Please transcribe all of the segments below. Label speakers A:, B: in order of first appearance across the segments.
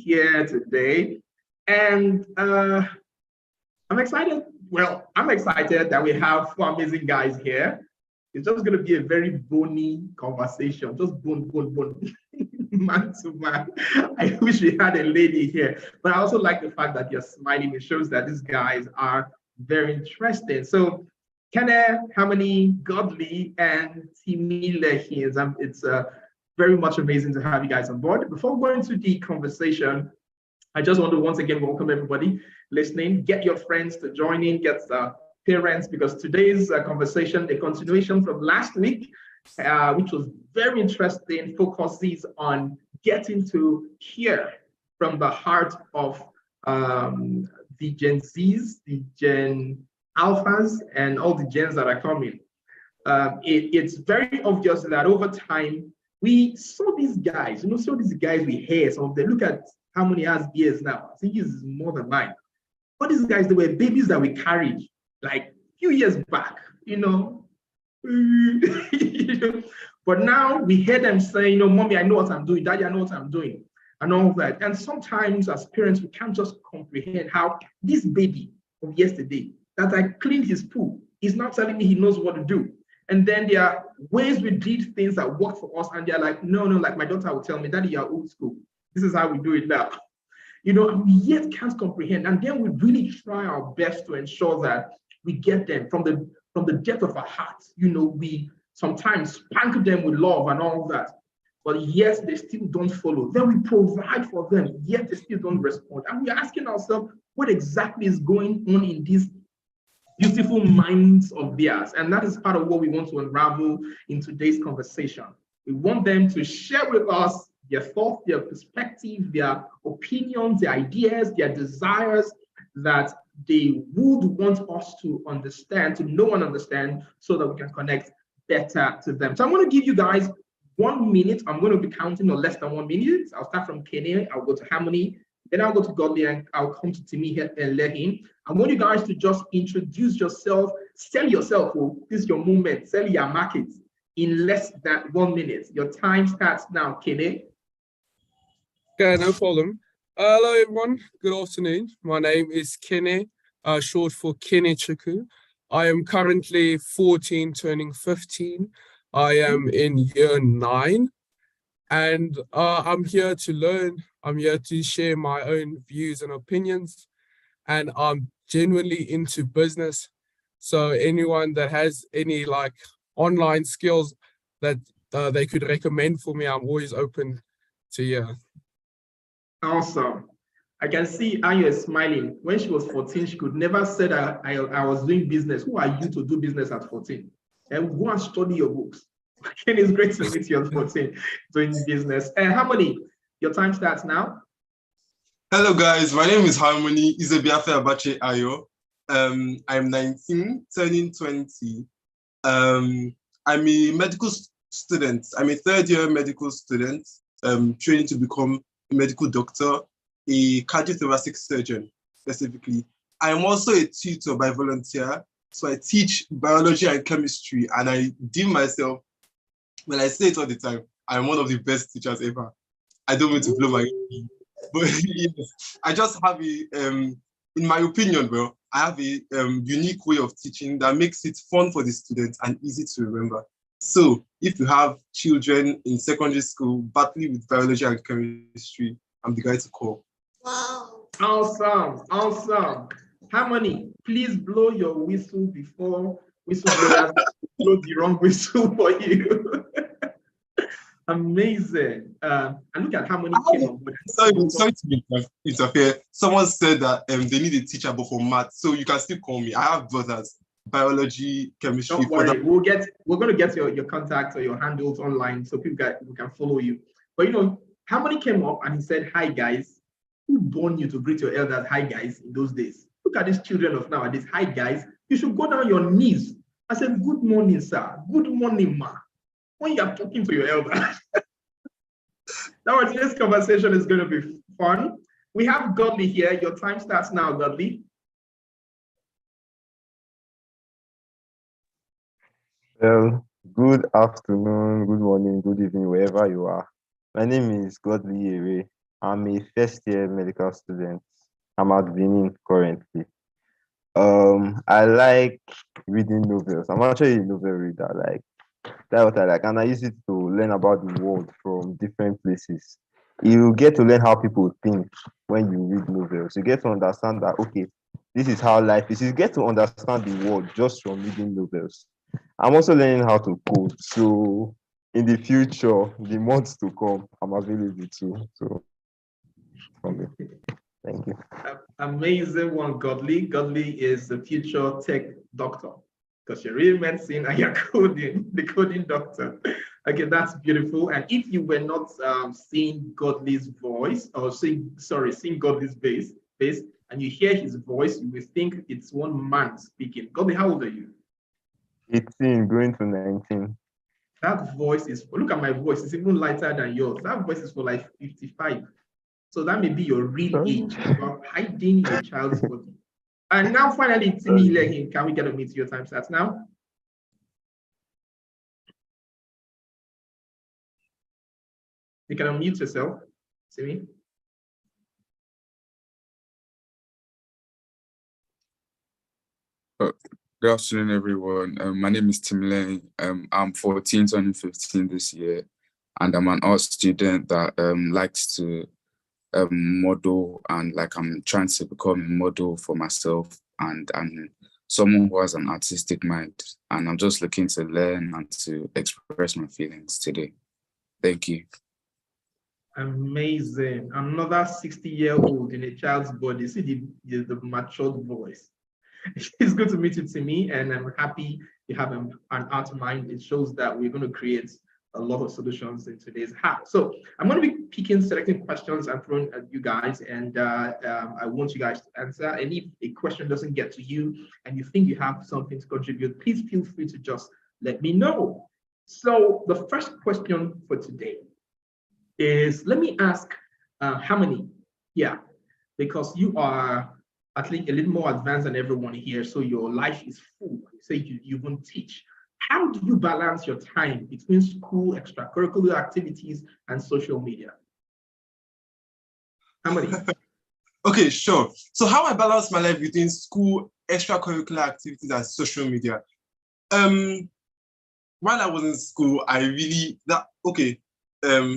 A: here today. And I'm excited. Well, I'm excited that we have four amazing guys here. It's just going to be a very bony conversation, just bone, man to man. I wish we had a lady here, but I also like the fact that you're smiling. It shows that these guys are very interested. So, Kenneth, Harmony, Godly, and Timmy Lehins. It's very much amazing to have you guys on board. Before going to the conversation, I just want to once again welcome everybody listening. Get your friends to join in, get parents, because today's conversation, a continuation from last week, which was very interesting, focuses on getting to hear from the heart of the Gen Zs, the Gen Alphas, and all the gens that are coming. It's very obvious that over time, we saw these guys, these guys we hear, some of them. Look at how many has years now. I think it's more than mine. All these guys, they were babies that we carried like a few years back, But now we hear them say, Mommy, I know what I'm doing. Daddy, I know what I'm doing, and all that. And sometimes as parents, we can't just comprehend how this baby of yesterday that I cleaned his poo is now telling me he knows what to do. And then there are ways we did things that work for us, and they're like, no, like my daughter will tell me, Daddy, you're old school. This is how we do it now. And we yet can't comprehend. And then we really try our best to ensure that we get them from the depth of our hearts. We sometimes spank them with love and all that, but yet they still don't follow. Then we provide for them, yet they still don't respond. And we're asking ourselves, what exactly is going on in these beautiful minds of theirs? And that is part of what we want to unravel in today's conversation. We want them to share with us their thoughts, their perspective, their opinions, their ideas, their desires that they would want us to understand, to know and understand, so that we can connect better to them. So I'm going to give you guys 1 minute. I'm going to be counting on less than 1 minute. I'll start from Kenny, I'll go to Harmony, then I'll go to Godly, and I'll come to Timmy here and let him. I want you guys to just introduce yourself, sell yourself. This is your moment. Sell your market in less than 1 minute. Your time starts now, Kenny.
B: Okay, no problem. Hello, everyone. Good afternoon. My name is Kene, short for Kene Chuku. I am currently 14, turning 15. I am in year 9, and I'm here to learn. I'm here to share my own views and opinions, and I'm genuinely into business. So anyone that has any online skills that they could recommend for me, I'm always open to hear.
A: Awesome. I can see Anya is smiling. When she was 14, she could never say that I was doing business. Who are you to do business at 14? And go and study your books. Again, it's great to meet you at 14 doing business. And Harmony, your time starts now.
C: Hello, guys. My name is Harmony Izebiafe Abache Ayo. I'm 19, turning 20. I'm a medical student. I'm a third-year medical student, training to become a medical doctor, a cardiothoracic surgeon, specifically. I'm also a tutor by volunteer. So I teach biology and chemistry, and I deem myself, when I say it all the time, I'm one of the best teachers ever. I don't mean to blow my head, but yes, I just have in my opinion, bro, I have a unique way of teaching that makes it fun for the students and easy to remember. So if you have children in secondary school battling with biology and chemistry, I'm the guy to call.
A: Wow. Awesome. Harmony, please blow your whistle before whistleblowers blow the wrong whistle for you. Amazing. And look at Harmony came on board.
C: Sorry to interfere. Someone said that they need a teacher, but for math, so you can still call me. I have brothers. Biology, chemistry.
A: Don't worry, we're going to get your contacts or your handles online so people can follow you. But Harmony came up and he said, "Hi guys." Who born you to greet your elders, "Hi guys," in those days? Look at these children of nowadays. "Hi guys." You should go down your knees. I said, "Good morning, sir. Good morning, ma," when you are talking to your elders. Now today's conversation is going to be fun. We have Godly here. Your time starts now, Godly.
D: Well, good afternoon, good morning, good evening, wherever you are. My name is Godly Ewe. I'm a first year medical student. I'm at Benin currently. I like reading novels. I'm actually a novel reader. Like that's what I like, and I use it to learn about the world from different places. You get to learn how people think when you read novels. You get to understand that okay, this is how life is. You get to understand the world just from reading novels. I'm also learning how to code. So in the future, the months to come, I'm available too. So from me. Thank you.
A: Amazing one, Godly. Godly is the future tech doctor because you're reading medicine and you're coding, the coding doctor. Okay, that's beautiful. And if you were not seeing Godly's voice or seeing Godly's face, and you hear his voice, you will think it's one man speaking. Godly, how old are you?
D: 18 going to 19.
A: That voice is, look at my voice, it's even lighter than yours. That voice is for like 55. So that may be your real age. You are hiding your child's body. And now finally, Timmy, can we get a meet your time starts now? You can unmute yourself, Timmy.
E: Good afternoon, everyone. My name is Tim Lane. I'm 14, turning 15 this year, and I'm an art student that likes to model, and like I'm trying to become a model for myself, and I'm someone who has an artistic mind, and I'm just looking to learn and to express my feelings today. Thank you.
A: Amazing. Another 60-year-old in a child's body. See the matured voice. It's good to meet you, Timmy, and I'm happy you have an art mind. It shows that we're going to create a lot of solutions in today's house. So I'm going to be selecting questions and throwing at you guys, and I want you guys to answer. And if a question doesn't get to you and you think you have something to contribute, please feel free to just let me know. So the first question for today is, let me ask how many? Yeah, because you are at least a little more advanced than everyone here, so your life is full. You say you even teach. How do you balance your time between school, extracurricular activities, and social media? How many?
C: Okay, sure. So how I balance my life between school, extracurricular activities, and social media. While I was in school,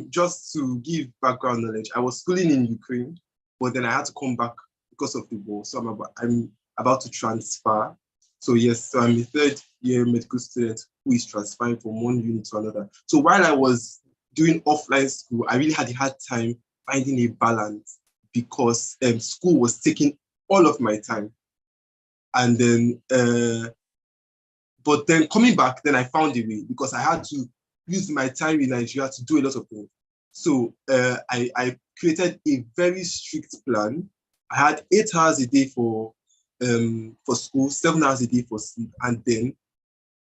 C: just to give background knowledge, I was schooling in Ukraine, but then I had to come back because of the war. So I'm about to transfer. So yes, so I'm a third year medical student who is transferring from one unit to another. So while I was doing offline school, I really had a hard time finding a balance because school was taking all of my time. And then, but then coming back, then I found a way because I had to use my time in Nigeria to do a lot of things. So I created a very strict plan. I had 8 hours a day for school, 7 hours a day for sleep, and then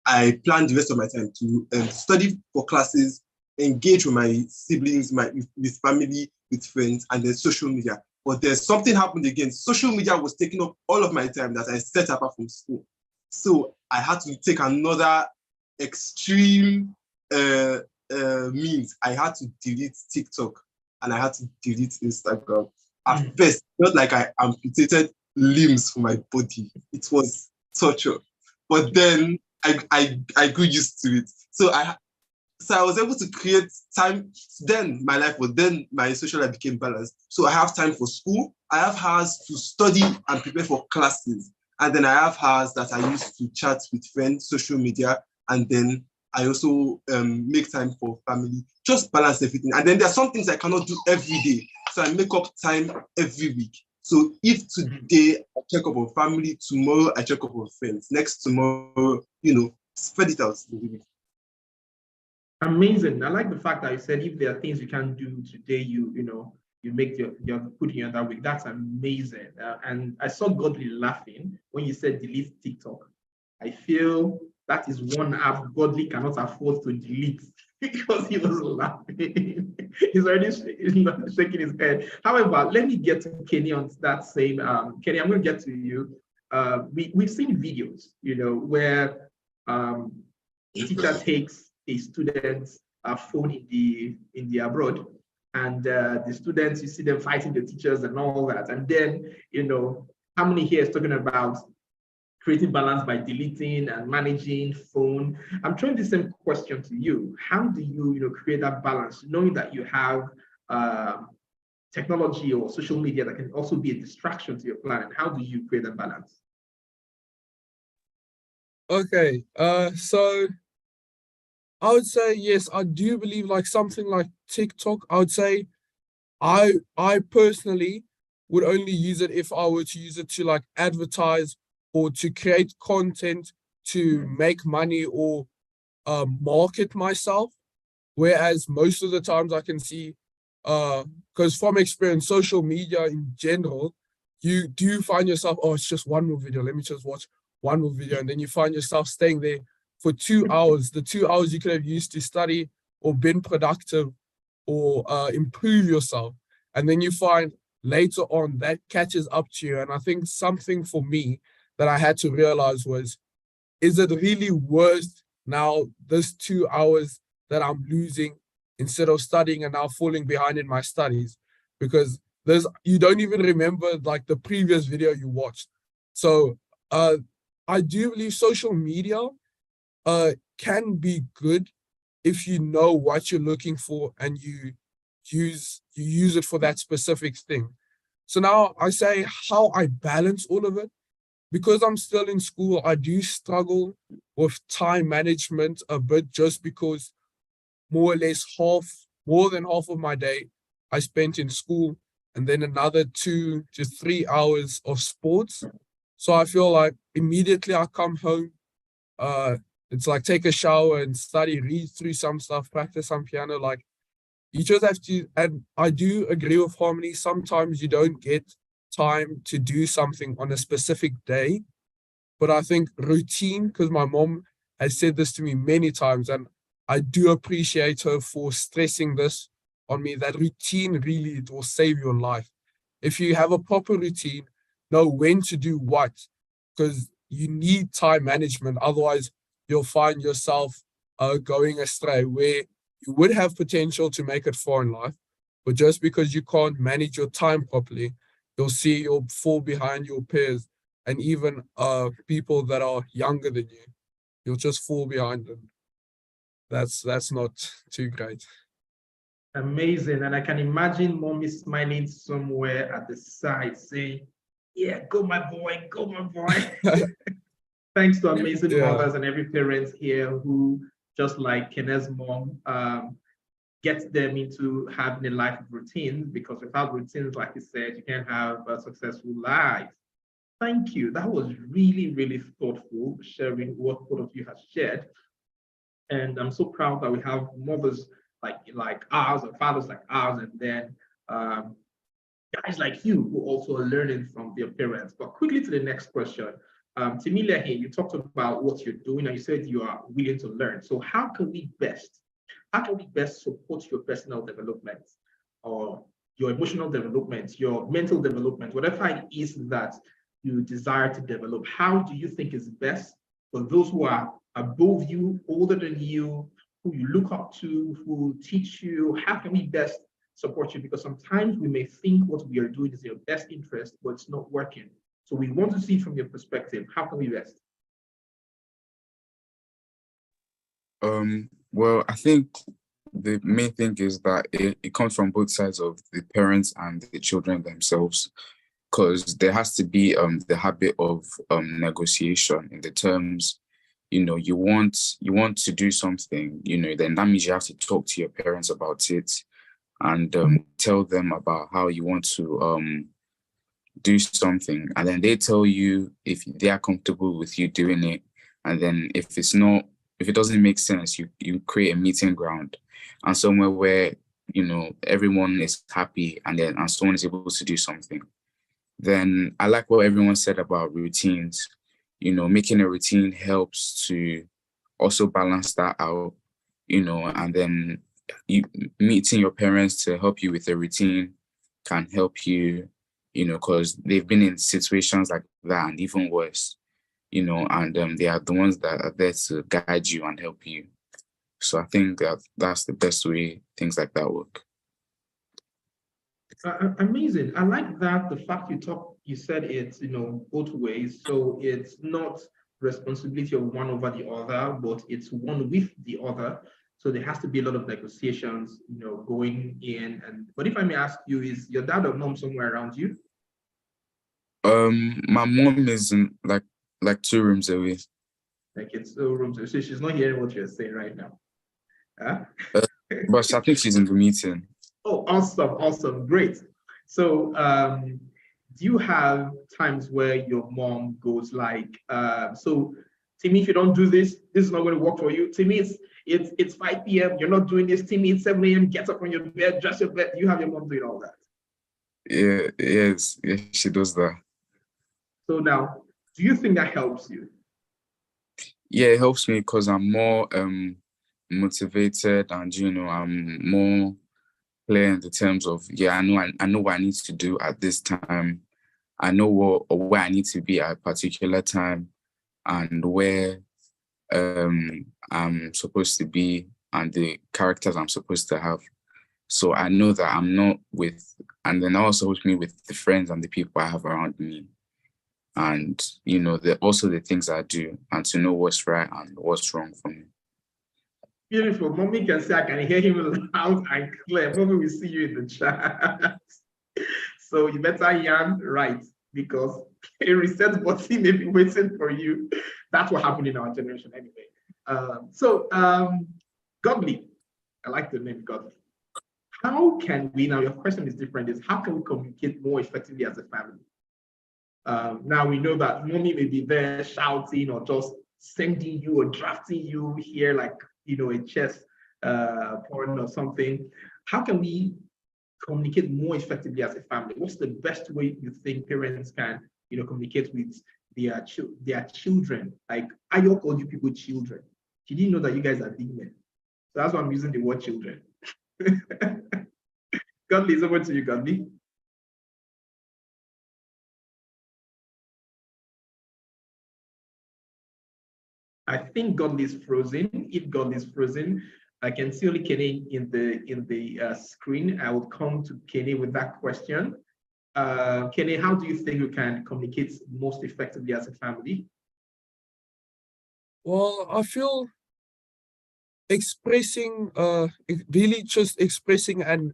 C: I planned the rest of my time to study for classes, engage with my siblings, with family, with friends, and then social media. But there's something happened again. Social media was taking up all of my time that I set apart from school. So I had to take another extreme means. I had to delete TikTok and I had to delete Instagram. At first, not like I amputated limbs from my body. It was torture. But then I grew used to it. So I was able to create time. Then my social life became balanced. So I have time for school. I have hours to study and prepare for classes. And then I have hours that I use to chat with friends, social media, and then I also make time for family. Just balance everything. And then there are some things I cannot do every day. So I make up time every week. So if today I check up on family, tomorrow I check up on friends, next tomorrow, spread it out in the week.
A: Amazing. I like the fact that you said if there are things you can do today, you make your put in that week. That's amazing. And I saw Godly laughing when you said delete TikTok. I feel that is one app Godly cannot afford to delete because he was laughing. He's already shaking his head. However, let me get to Kenny on that same. Kenny, I'm going to get to you. We've seen videos, where teacher takes a student's phone in the abroad and the students, you see them fighting the teachers and all that. And then, how many here is talking about creating balance by deleting and managing phone? I'm throwing the same question to you. How do you, create that balance, knowing that you have technology or social media that can also be a distraction to your plan? And how do you create that balance?
B: Okay, so I would say yes, I do believe like something like TikTok. I would say I personally would only use it if I were to use it to like advertise or to create content to make money or market myself. Whereas most of the times I can see, because from experience, social media in general, you do find yourself, oh, it's just one more video. Let me just watch one more video. And then you find yourself staying there for 2 hours. The 2 hours you could have used to study or been productive or improve yourself. And then you find later on that catches up to you. And I think something for me that I had to realize was, is it really worth now this 2 hours that I'm losing instead of studying and now falling behind in my studies? Because you don't even remember like the previous video you watched. So I do believe social media can be good if you know what you're looking for and you use it for that specific thing. So now I say how I balance all of it. Because I'm still in school, I do struggle with time management a bit, just because more or less more than half of my day I spent in school, and then another 2 to 3 hours of sports. So I feel like immediately I come home, it's like take a shower and study, read through some stuff, practice some piano. Like you just have to, and I do agree with Harmony, sometimes you don't get time to do something on a specific day. But I think routine, because my mom has said this to me many times, and I do appreciate her for stressing this on me, that routine really, it will save your life. If you have a proper routine, know when to do what, because you need time management. Otherwise, you'll find yourself going astray, where you would have potential to make it far in life, but just because you can't manage your time properly, you'll see you'll fall behind your peers and even people that are younger than you. You'll just fall behind them. That's not too great.
A: Amazing. And I can imagine mommy smiling somewhere at the side saying, yeah, go my boy, go my boy. Thanks to amazing mothers and every parent here who, just like Kenneth's mom, gets them into having a life of routines, because without routines, like you said, you can't have a successful life. Thank you. That was really, really thoughtful, sharing what both of you have shared. And I'm so proud that we have mothers like ours, or fathers like ours, and then guys like you who also are learning from their parents. But quickly to the next question. Timilia, here, you talked about what you're doing and you said you are willing to learn. So how can we best support your personal development, or your emotional development, your mental development, whatever it is that you desire to develop? How do you think is best for those who are above you, older than you, who you look up to, who teach you? How can we best support you? Because sometimes we may think what we are doing is in your best interest, but it's not working. So we want to see from your perspective, how can we best?
E: Well, I think the main thing is that it comes from both sides of the parents and the children themselves, because there has to be the habit of negotiation in the terms, you want to do something, then that means you have to talk to your parents about it and tell them about how you want to do something, and then they tell you if they are comfortable with you doing it. And then if it doesn't make sense, you create a meeting ground and somewhere where everyone is happy, and someone is able to do something. Then I like what everyone said about routines. Making a routine helps to also balance that out, and then meeting your parents to help you with a routine can help you, because they've been in situations like that and even worse, and they are the ones that are there to guide you and help you. So I think that's the best way things like that work.
A: Amazing. I like that the fact you said it's, both ways. So it's not responsibility of one over the other, but it's one with the other. So there has to be a lot of negotiations, going in. But if I may ask you, is your dad or mom somewhere around you?
E: My mom is in like 2 rooms away.
A: Like it's two rooms. So she's not hearing what you're saying right now. Huh?
E: But I think she's in the meeting.
A: Oh, awesome, awesome, great. So, do you have times where your mom goes like, so Timmy, if you don't do this, this is not going to work for you. Timmy, it's 5 p.m. You're not doing this. Timmy, it's 7 a.m. Get up on your bed, dress your bed. You have your mom doing all that.
E: Yeah, yes, she does that.
A: So now, do you think that helps you?
E: Yeah, it helps me because I'm more motivated, and I'm more clear in the terms of, I know what I need to do at this time. I know where I need to be at a particular time, and where I'm supposed to be, and the characters I'm supposed to have. So I know that I'm not with, and then also helps me with the friends and the people I have around me. And, also the things I do, and to know what's right and what's wrong for me.
A: Beautiful. Mommy can say I can hear him loud and clear. Mommy will see you in the chat. So you better yarn right, because a reset button may be waiting for you. That's what happened in our generation anyway. Godly. I like the name Godly. How can we, now your question is different, is how can we communicate more effectively as a family? Now we know that mommy may be there shouting or just sending you or drafting you here like, a chess pawn or something. How can we communicate more effectively as a family? What's the best way you think parents can, communicate with their children? Like, I don't call you people children. She didn't know that you guys are big men. So that's why I'm using the word children. Godly, is over to you, Godly. I think Godly is frozen. If Godly is frozen, I can see only Kenny in the screen. I will come to Kenny with that question. Kenny, how do you think we can communicate most effectively as a family?
B: Well, I feel expressing, really just expressing and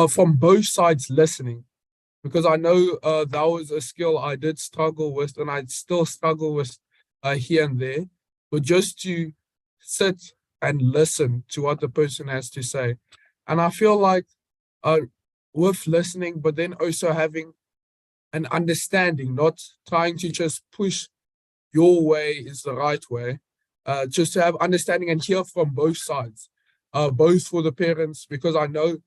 B: from both sides listening, because I know that was a skill I did struggle with, and I still struggle with here and there. But just to sit and listen to what the person has to say. And I feel like with listening, but then also having an understanding, not trying to just push your way is the right way, just to have understanding and hear from both sides, both for the parents, because I know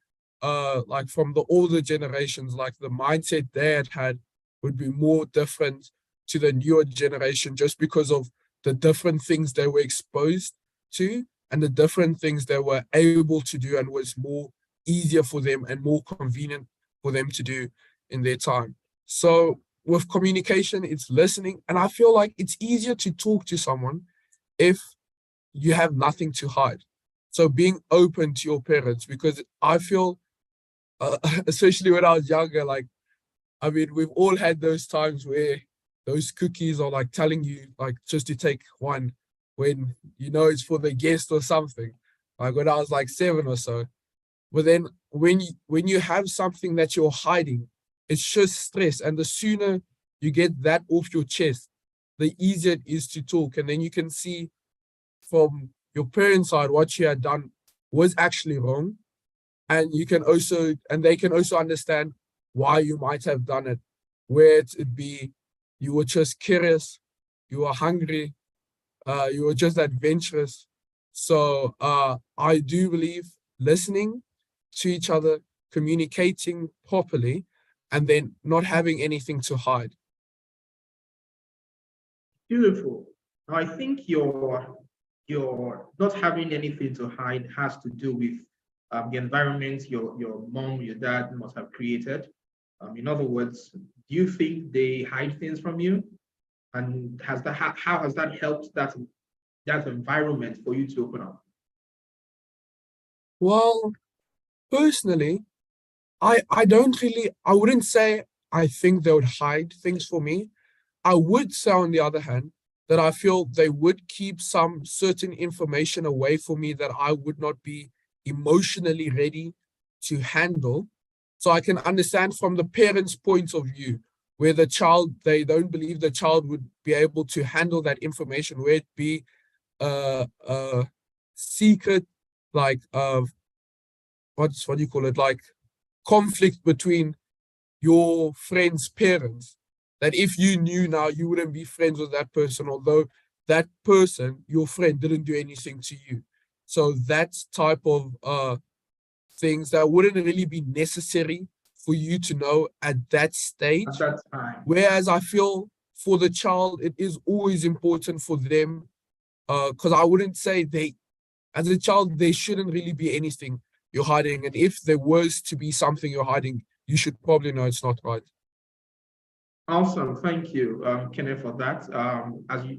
B: like from the older generations, like the mindset they had would be more different to the newer generation, just because of the different things they were exposed to and the different things they were able to do, and was more easier for them and more convenient for them to do in their time. So with communication, it's listening. And I feel like it's easier to talk to someone if you have nothing to hide. So being open to your parents, because I feel, especially when I was younger, like, I mean, we've all had those times where those cookies are like telling you like just to take one when it's for the guest or something. Like when I was like 7 or so. But then when you have something that you're hiding, it's just stress. And the sooner you get that off your chest, the easier it is to talk. And then you can see from your parents' side what you had done was actually wrong. And they can also understand why you might have done it, where it'd be you were just curious, you were hungry, you were just adventurous. So I do believe listening to each other, communicating properly, and then not having anything to hide.
A: Beautiful. I think your not having anything to hide has to do with the environment your mom, your dad must have created. In other words, do you think they hide things from you? And how has that helped that environment for you to open up?
B: Well, personally, I don't really, I wouldn't say I think they would hide things for me. I would say, on the other hand, that I feel they would keep some certain information away from me that I would not be emotionally ready to handle. So I can understand from the parents' point of view, where the child, they don't believe the child would be able to handle that information, where it be a secret, like what do you call it, like conflict between your friend's parents, that if you knew now, you wouldn't be friends with that person, although that person, your friend, didn't do anything to you. So that's type of things that wouldn't really be necessary for you to know at that
A: At
B: stage.
A: that time.
B: Whereas I feel for the child, it is always important for them, because I wouldn't say they, as a child, there shouldn't really be anything you're hiding. And if there was to be something you're hiding, you should probably know it's not right.
A: Awesome, thank you, Kenneth, for that.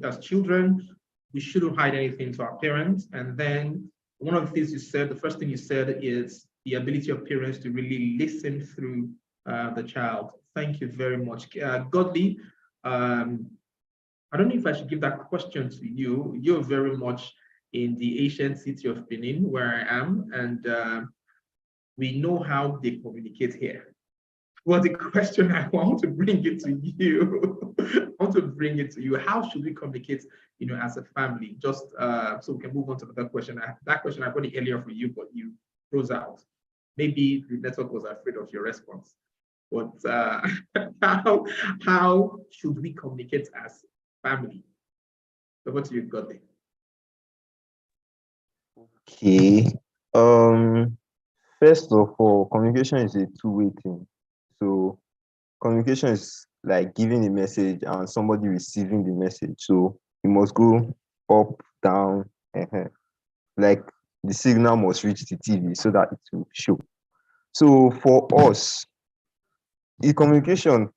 A: As children, we shouldn't hide anything to our parents. And then one of the things you said, the first thing you said is the ability of parents to really listen through the child. Thank you very much. Godly, I don't know if I should give that question to you. You're very much in the ancient city of Benin, where I am, and we know how they communicate here. Well, the question I want to bring it to you, I want to bring it to you. How should we communicate, as a family? Just so we can move on to that question. That question I got it earlier for you, but you froze out. Maybe the network was afraid of your response. But how should we communicate as family? So what you've got there?
D: Okay. First of all, communication is a two-way thing. So communication is like giving a message and somebody receiving the message. So it must go up, down, like the signal must reach the TV so that it will show. So for us, the communication,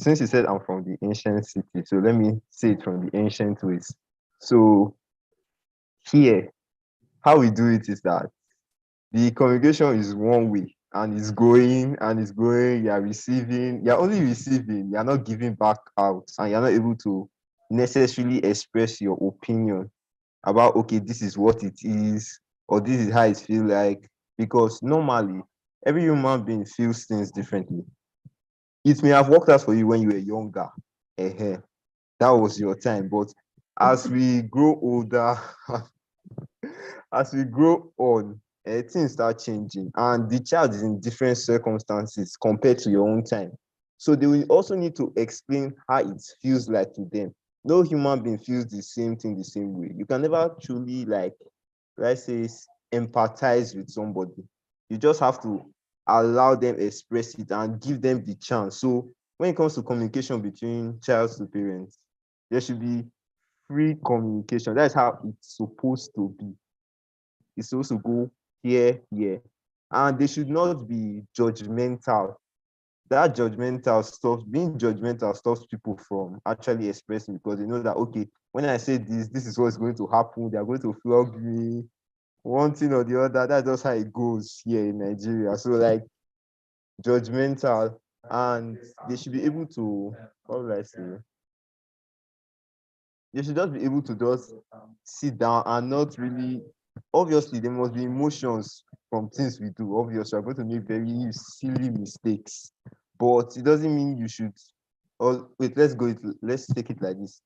D: since you said I'm from the ancient city, so let me say it from the ancient ways. So here, how we do it is that the communication is one way and it's going and it's going, you're receiving, you're only receiving, you're not giving back out, and you're not able to necessarily express your opinion about, okay, this is what it is, or this is how it feels like. Because normally every human being feels things differently. It may have worked out for you when you were younger. That was your time. But as we grow older, as we grow on, things start changing, and the child is in different circumstances compared to your own time. So they will also need to explain how it feels like to them. No human being feels the same thing the same way. You can never truly, like, let's say, empathize with somebody. You just have to allow them express it and give them the chance. So when it comes to communication between child to parents, there should be free communication. That's how it's supposed to be. It's supposed to go here, here. And they should not be judgmental. That judgmental stuff, being judgmental stops people from actually expressing, because they know that, okay, when I say this, this is what's going to happen. They're going to flog me, one thing or the other. That's just how it goes here in Nigeria. So, like, judgmental, and they should be able to, what will I say? They should just be able to just sit down and not really, obviously there must be emotions from things we do. Obviously we're going to make very silly mistakes, but it doesn't mean you should, or wait, let's take it like this.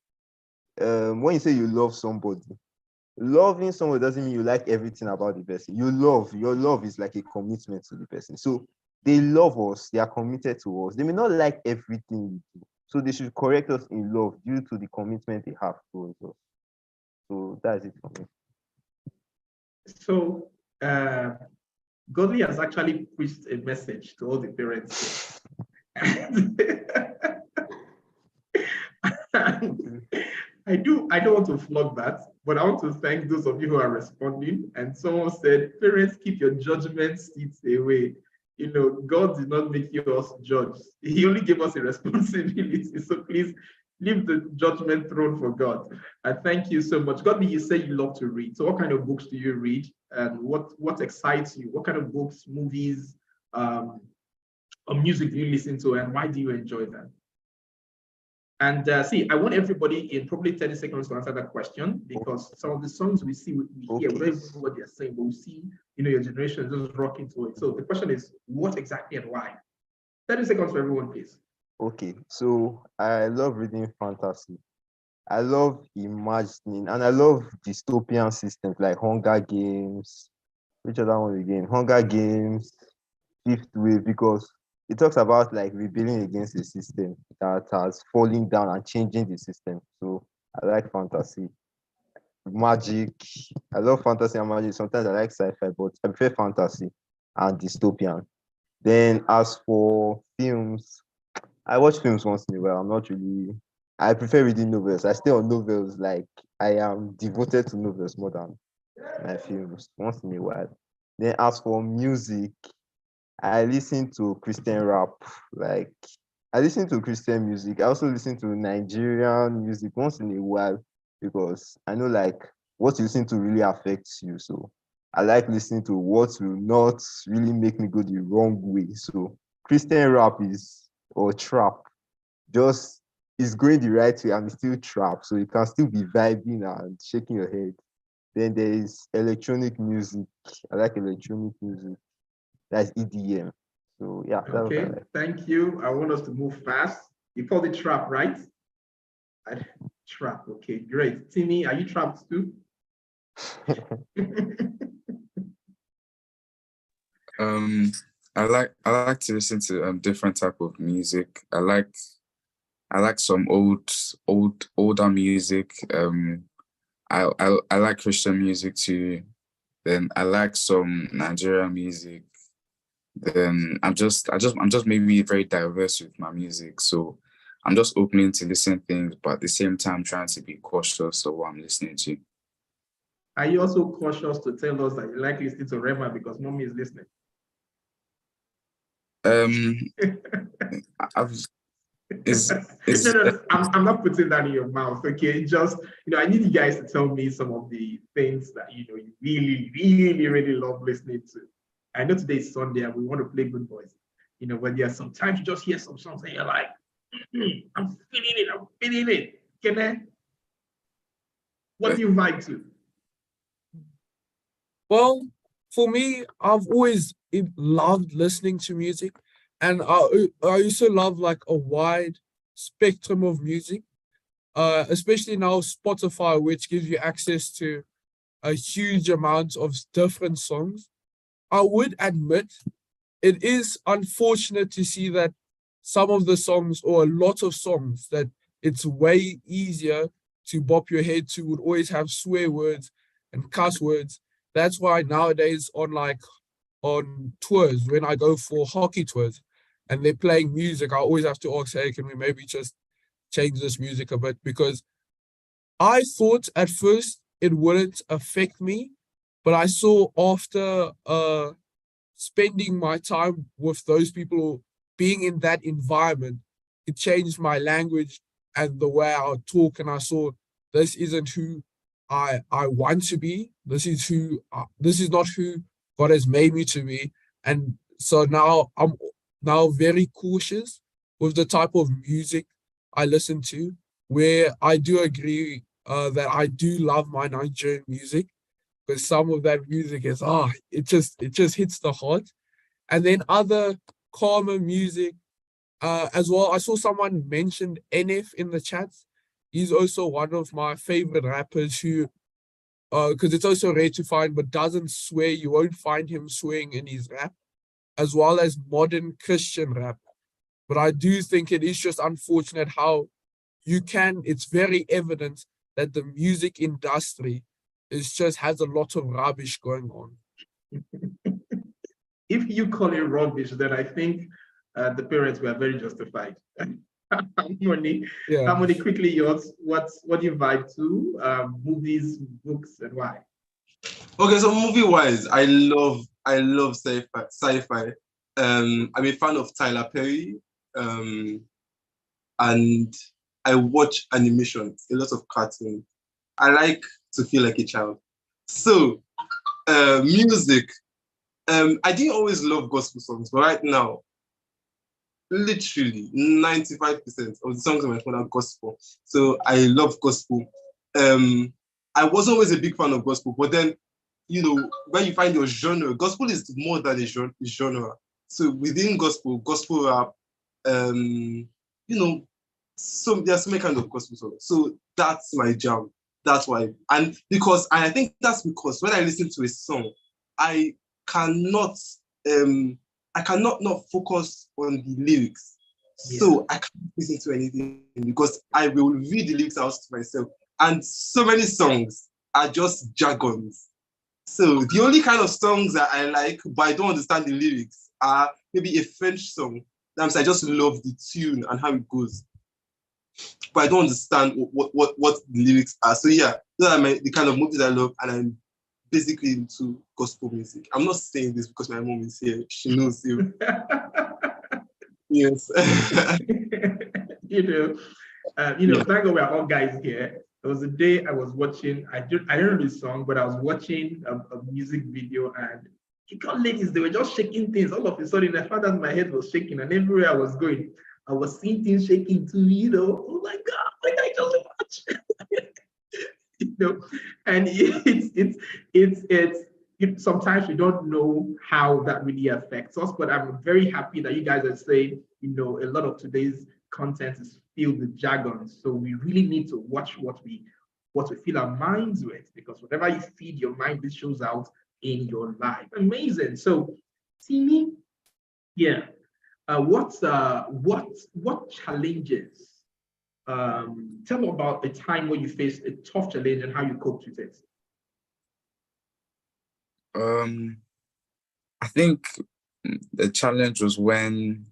D: When you say you love somebody, loving someone doesn't mean you like everything about the person. Your love is like a commitment to the person. So they love us, they are committed to us. They may not like everything we do, so they should correct us in love due to the commitment they have towards us. So that's it for me.
A: So Godly has actually preached a message to all the parents here. I don't want to flog that, but I want to thank those of you who are responding. And someone said, parents, keep your judgment seats away. God did not make you us judge. He only gave us a responsibility. So please leave the judgment throne for God. I thank you so much. Godly, you say you love to read. So what kind of books do you read? And what excites you? What kind of books, movies, of music do you listen to, and why do you enjoy them? And see, I want everybody in probably 30 seconds to answer that question, because some of the songs we see, we hear, we don't even know what they're saying, but we see, your generation just rocking to it. So the question is, what exactly and why? 30 seconds for everyone, please.
D: Okay, so I love reading fantasy. I love imagining, and I love dystopian systems like Hunger Games. Which other one again? Hunger Games, Fifth Wave, because it talks about like rebelling against a system that has fallen down and changing the system. So I like fantasy. Magic. I love fantasy and magic. Sometimes I like sci-fi, but I prefer fantasy and dystopian. Then as for films, I watch films once in a while. I'm not really. I prefer reading novels. I stay on novels. Like I am devoted to novels more than my films once in a while. Then as for music, I listen to Christian rap. Like I listen to Christian music. I also listen to Nigerian music once in a while, because I know like what you listen to really affects you. So I like listening to what will not really make me go the wrong way. So Christian rap is, or trap, just is going the right way and it's still trap. So you can still be vibing and shaking your head. Then there is electronic music. I like electronic music. That's EDM. So yeah, that's what I
A: Okay,
D: like.
A: thank you. I want us to move fast. You call it trap, right? Trap. Okay, great. Timmy, are you trapped too?
E: I like to listen to different type of music. I like some older music. I like Christian music too. Then I like some Nigerian music. Then I'm just maybe very diverse with my music. So I'm just opening to listen things, but at the same time trying to be cautious of what I'm listening to.
A: Are you also cautious to tell us that you like listening to Rema because mommy is listening?
E: I've
A: No, I'm not putting that in your mouth, okay? Just, I need you guys to tell me some of the things that, you really, really, really love listening to. I know today is Sunday and we want to play good boys, but there are sometimes you just hear some songs and you're like, I'm feeling it. Can I? What do you vibe to?
B: Well, for me, I've always loved listening to music, and I also love like a wide spectrum of music, especially now Spotify, which gives you access to a huge amount of different songs. I would admit it is unfortunate to see that some of the songs, or a lot of songs, that it's way easier to bop your head to, would always have swear words and cuss words. That's why nowadays on tours, when I go for hockey tours and they're playing music, I always have to ask, hey, can we maybe just change this music a bit? Because I thought at first it wouldn't affect me, but I saw after spending my time with those people, being in that environment, it changed my language and the way I talk, and I saw this isn't who I want to be. This is not who God has made me to be. And so now I'm now very cautious with the type of music I listen to, where I do agree that I do love my Nigerian music, because some of that music is it just hits the heart. And then other calmer music as well. I saw someone mentioned NF in the chat. He's also one of my favorite rappers who, because it's also rare to find, but doesn't swear. You won't find him swearing in his rap, as well as modern Christian rap. But I do think it is just unfortunate how it's very evident that the music industry has a lot of rubbish going on.
A: If you call it rubbish, then I think the parents were very justified. Harmony,
B: Yeah.
A: Harmony, quickly yours. What do you vibe to? Movies, books, and why?
C: Okay, so movie-wise, I love sci-fi. I'm a fan of Tyler Perry, and I watch animation, a lot of cartoons. I like to feel like a child. So, music. I didn't always love gospel songs, but right now, literally 95% of the songs on my phone are gospel. So I love gospel. I wasn't always a big fan of gospel, but then, when you find your genre, gospel is more than a genre. So within gospel rap, there's so many kinds of gospel songs. So that's my jam. That's why. And I think that's because when I listen to a song, I cannot not focus on the lyrics.
A: Yeah.
C: So I can't listen to anything because I will read the lyrics out to myself. And so many songs are just jargons. So the only kind of songs that I like, but I don't understand the lyrics, are maybe a French song. That I just love the tune and how it goes, but I don't understand what the lyrics are. So yeah, those are the kind of movies I love, and I'm basically into gospel music. I'm not saying this because my mom is here; she knows you. Yes.
A: Thank God we're all guys here. There was a day I was watching, I don't know the song, but I was watching a music video, and you got ladies, they were just shaking things. All of a sudden, I found out my head was shaking, and everywhere I was going, I was seeing things shaking too, Oh my God, like I just watch. And sometimes we don't know how that really affects us, but I'm very happy that you guys are saying, a lot of today's content is filled with jargon. So we really need to watch what we fill our minds with, because whatever you feed your mind, this shows out in your life. Amazing. So, Timmy, yeah, what challenges? Tell me about a time where you faced a tough challenge and how you coped with it.
E: I think the challenge was when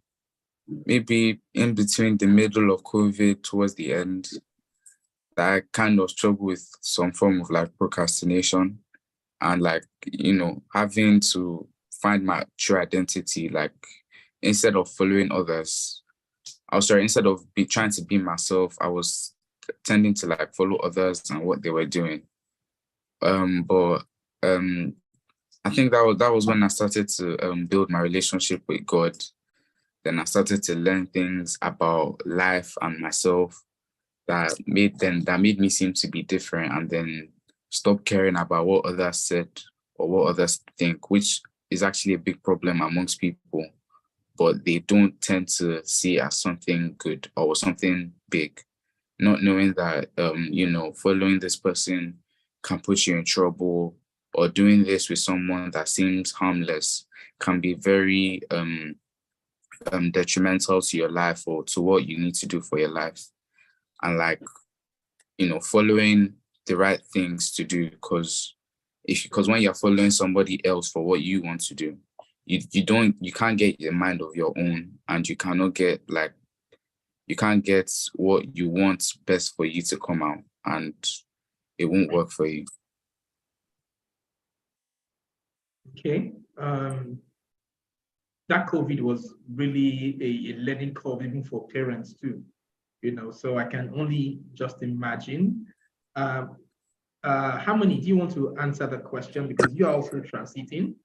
E: maybe in between the middle of COVID towards the end, that I kind of struggled with some form of like procrastination and like, having to find my true identity, like instead of following others. Instead of trying to be myself, I was tending to like follow others and what they were doing. But I think that was when I started to build my relationship with God. Then I started to learn things about life and myself that made me seem to be different, and then stop caring about what others said or what others think, which is actually a big problem amongst people. But they don't tend to see it as something good or something big, not knowing that, following this person can put you in trouble, or doing this with someone that seems harmless can be very detrimental to your life or to what you need to do for your life. And like, following the right things to do, because when you're following somebody else for what you want to do, you can't get a mind of your own, and you can't get what you want best for you to come out, and it won't work for you.
A: Okay. That COVID was really a learning curve even for parents too, so I can only just imagine. Harmony, do you want to answer the question? Because you're also transiting,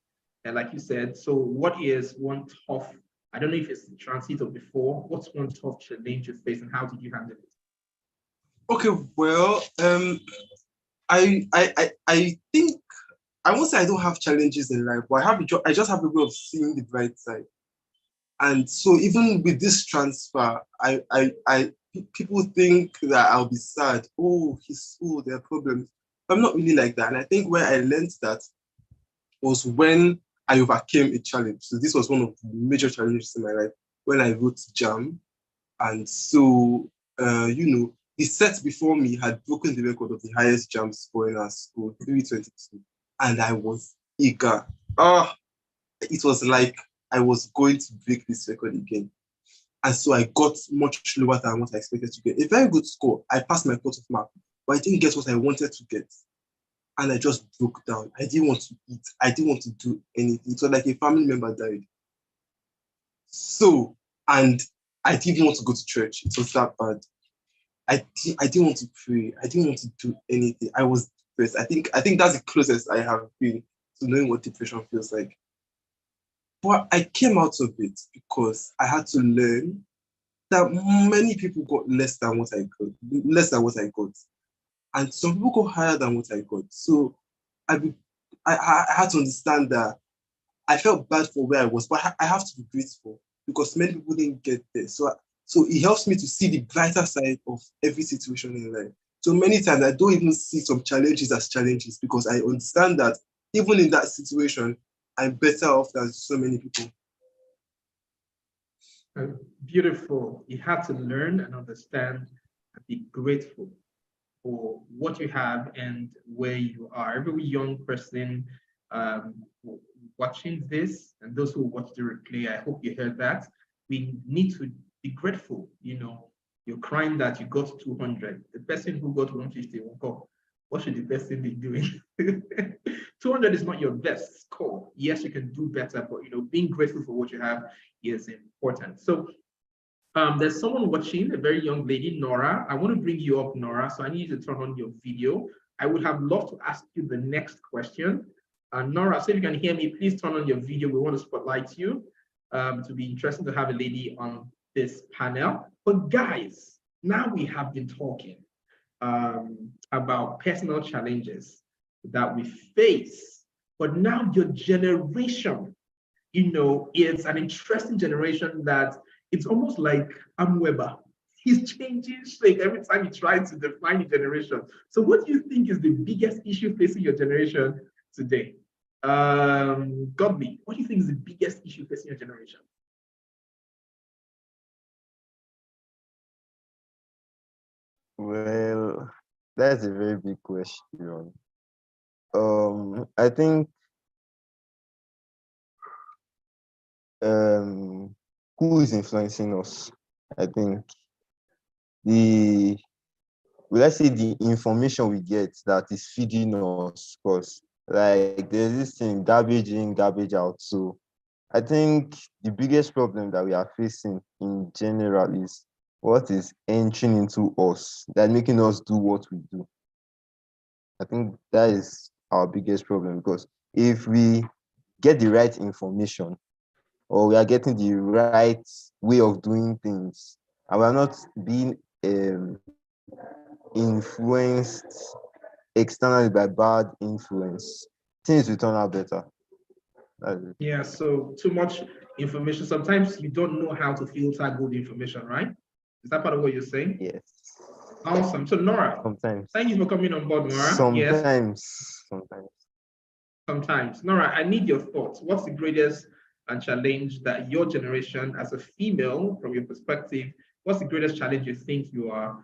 A: and like you said, so what is one tough, I don't know if it's transit or before, what's one tough challenge you face and how did you handle it?
C: Okay, well, I think I won't say I don't have challenges in life, but I just have a way of seeing the bright side. And so even with this transfer, people think that I'll be sad. Oh, there are problems. But I'm not really like that. And I think where I learned that was when I overcame a challenge. So this was one of the major challenges in my life when I wrote JAM. And so, the set before me had broken the record of the highest JAM score in our school, 322. And I was eager. It was like I was going to break this record again. And so I got much lower than what I expected to get. A very good score. I passed my cut-off mark, but I didn't get what I wanted to get. And I just broke down. I didn't want to eat. I didn't want to do anything. It was like a family member died. So, and I didn't want to go to church. It was that bad. I didn't want to pray. I didn't want to do anything. I was depressed. I think that's the closest I have been to knowing what depression feels like. But I came out of it because I had to learn that many people got less than what I got, and some people got higher than what I got. So I had to understand that I felt bad for where I was, but I have to be grateful because many people didn't get there. So it helps me to see the brighter side of every situation in life. So many times I don't even see some challenges as challenges because I understand that even in that situation, I'm better off than so many people.
A: Beautiful. You have to learn and understand and be grateful for what you have and where you are. Every young person watching this and those who watch the replay, I hope you heard that. We need to be grateful. You're crying that you got 200. The person who got 150 will go. What should the person be doing? 200 is not your best score. Yes, you can do better, but being grateful for what you have is important. So there's someone watching, a very young lady, Nora. I want to bring you up, Nora. So I need you to turn on your video. I would have loved to ask you the next question. Nora, so if you can hear me, please turn on your video. We want to spotlight you. To be interesting to have a lady on this panel. But guys, now we have been talking about personal challenges that we face. But now your generation, it's an interesting generation that it's almost like Weber. He's changing shape every time he tries to define a generation. So what do you think is the biggest issue facing your generation today? Godly, what do you think is the biggest issue facing your generation?
D: Well, that's a very big question. I think who is influencing us? I think let's say the information we get that is feeding us, because like there's this thing, garbage in, garbage out. So I think the biggest problem that we are facing in general is what is entering into us, that making us do what we do. I think that is our biggest problem, because if we get the right information or we are getting the right way of doing things and we are not being influenced externally by bad influence, things will turn out better.
A: Yeah, so too much information. Sometimes you don't know how to filter good information, right? Is that part of what you're saying?
D: Yes.
A: Awesome. So Nora,
D: Sometimes.
A: thank you for coming on board, Nora.
D: Sometimes.
A: Yes. Sometimes. Nora, I need your thoughts. What's the greatest challenge that your generation, as a female, from your perspective, what's the greatest challenge you think you are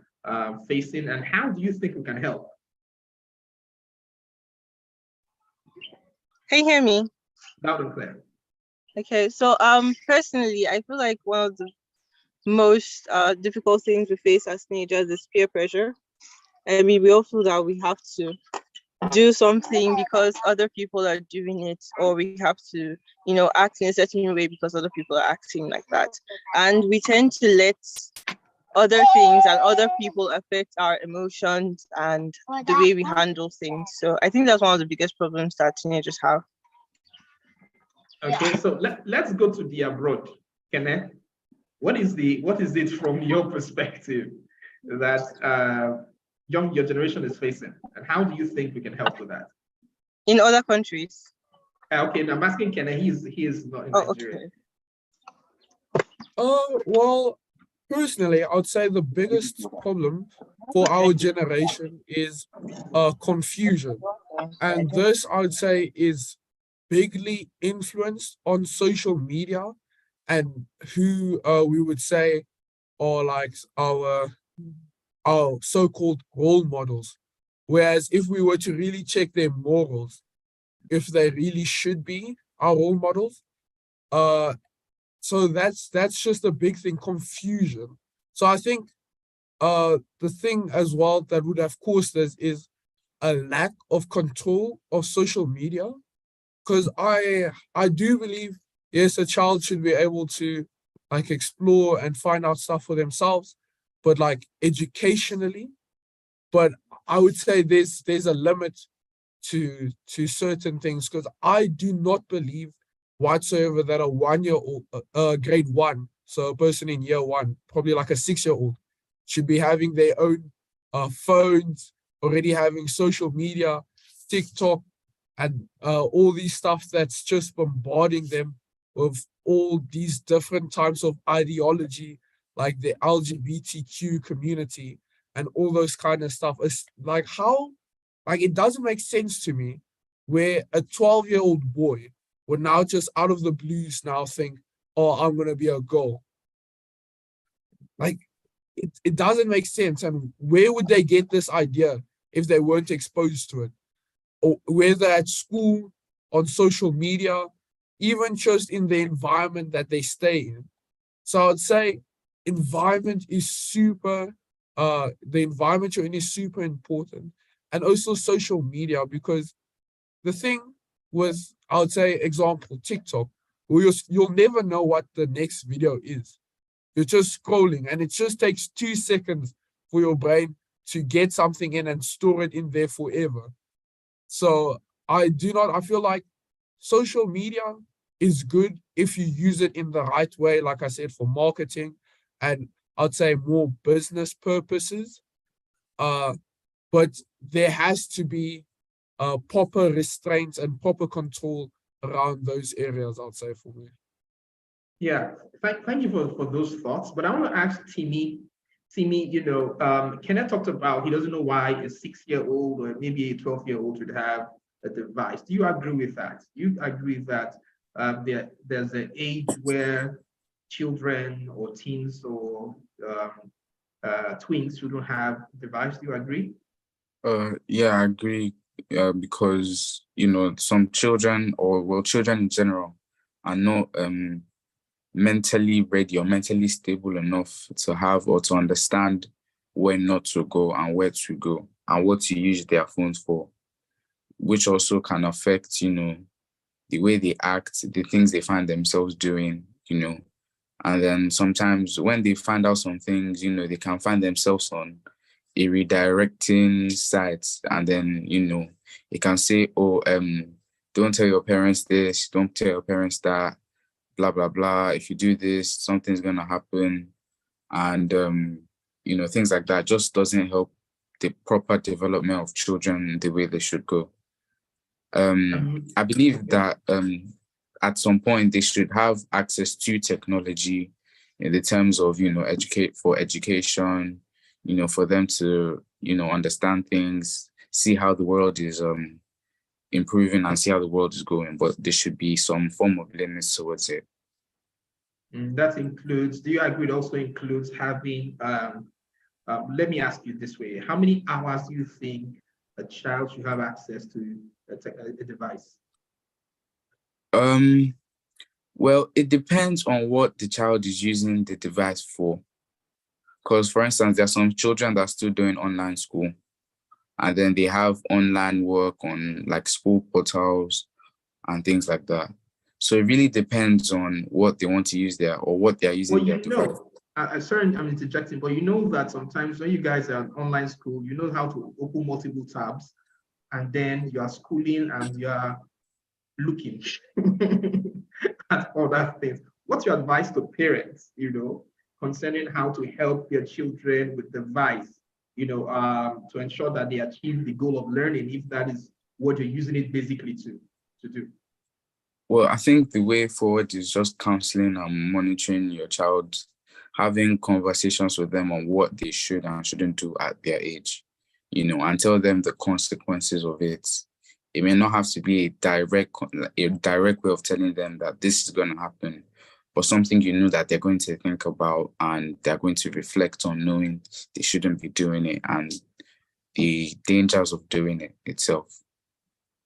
A: facing, and how do you think we can help?
F: Can you hear me?
A: Loud and clear.
F: Okay, so personally, I feel like one of the most difficult things we face as teenagers is peer pressure. I mean, we all feel that we have to do something because other people are doing it, or we have to, act in a certain way because other people are acting like that. And we tend to let other things and other people affect our emotions and the way we handle things. So I think that's one of the biggest problems that teenagers have.
A: Okay, so let's go to the abroad. Kenneth, what is it from your perspective that your generation is facing, and how do you think we can help with that?
F: In other countries.
A: Okay, now I'm asking Kenneth. He is not in Nigeria.
B: Okay. Well, personally, I would say the biggest problem for our generation is confusion, and this I would say is bigly influenced on social media and who we would say are like our so-called role models. Whereas if we were to really check their morals, if they really should be our role models, so that's just a big thing, confusion. So I think the thing as well that would have caused this is a lack of control of social media. Because I do believe, yes, a child should be able to like explore and find out stuff for themselves, but like educationally. But I would say there's a limit to certain things, because I do not believe whatsoever that are 1 year old, grade 1, so a person in year 1, probably like a 6-year-old, should be having their own phones, already having social media, TikTok, and all these stuff that's just bombarding them with all these different types of ideology, like the LGBTQ community and all those kind of stuff. It's like how, like it doesn't make sense to me where a 12-year-old boy would now just out of the blues now think, oh, I'm gonna be a girl. Like it doesn't make sense. And where would they get this idea if they weren't exposed to it? Or whether at school, on social media, even just in the environment that they stay in. So I'd say environment is super, the environment you're in is super important. And also social media, because the thing with, I would say, example, TikTok, where you'll never know what the next video is. You're just scrolling and it just takes 2 seconds for your brain to get something in and store it in there forever. So I feel like social media is good if you use it in the right way, like I said, for marketing and I'd say more business purposes. But there has to be proper restraints and proper control around those areas, I'd say, for me.
A: Yeah, thank you for those thoughts. But I want to ask Timmy, Kenneth talked about he doesn't know why a 6-year-old or maybe a 12-year-old should have a device. Do you agree with that? Do you agree that there's an age where children or teens or twins shouldn't have device? Do you agree?
E: Yeah, I agree. Because some children, or well, children in general, are not mentally ready or mentally stable enough to have or to understand where not to go and where to go and what to use their phones for, which also can affect, the way they act, the things they find themselves doing, and then sometimes when they find out some things, they can find themselves on a redirecting site, and then, it can say, oh, don't tell your parents this, don't tell your parents that, blah, blah, blah. If you do this, something's going to happen. And, things like that just doesn't help the proper development of children the way they should go. I believe that at some point they should have access to technology in the terms of, education, for them to, understand things, see how the world is improving and see how the world is going, but there should be some form of limits towards it.
A: That includes, do you agree it also includes having, let me ask you this way, how many hours do you think a child should have access to a device?
E: Well, it depends on what the child is using the device for. Because, for instance, there are some children that are still doing online school, and then they have online work on like school portals and things like that. So it really depends on what they want to use there or what they are using their device.
A: Sorry, I'm interjecting, but you know that sometimes when you guys are in online school, you know how to open multiple tabs, and then you are schooling and you are looking at other things. What's your advice to parents, concerning how to help their children with device, to ensure that they achieve the goal of learning, if that is what you're using it basically to do?
E: Well, I think the way forward is just counseling and monitoring your child, having conversations with them on what they should and shouldn't do at their age, and tell them the consequences of it. It may not have to be a direct way of telling them that this is going to happen, but something that they're going to think about and they're going to reflect on, knowing they shouldn't be doing it and the dangers of doing it itself.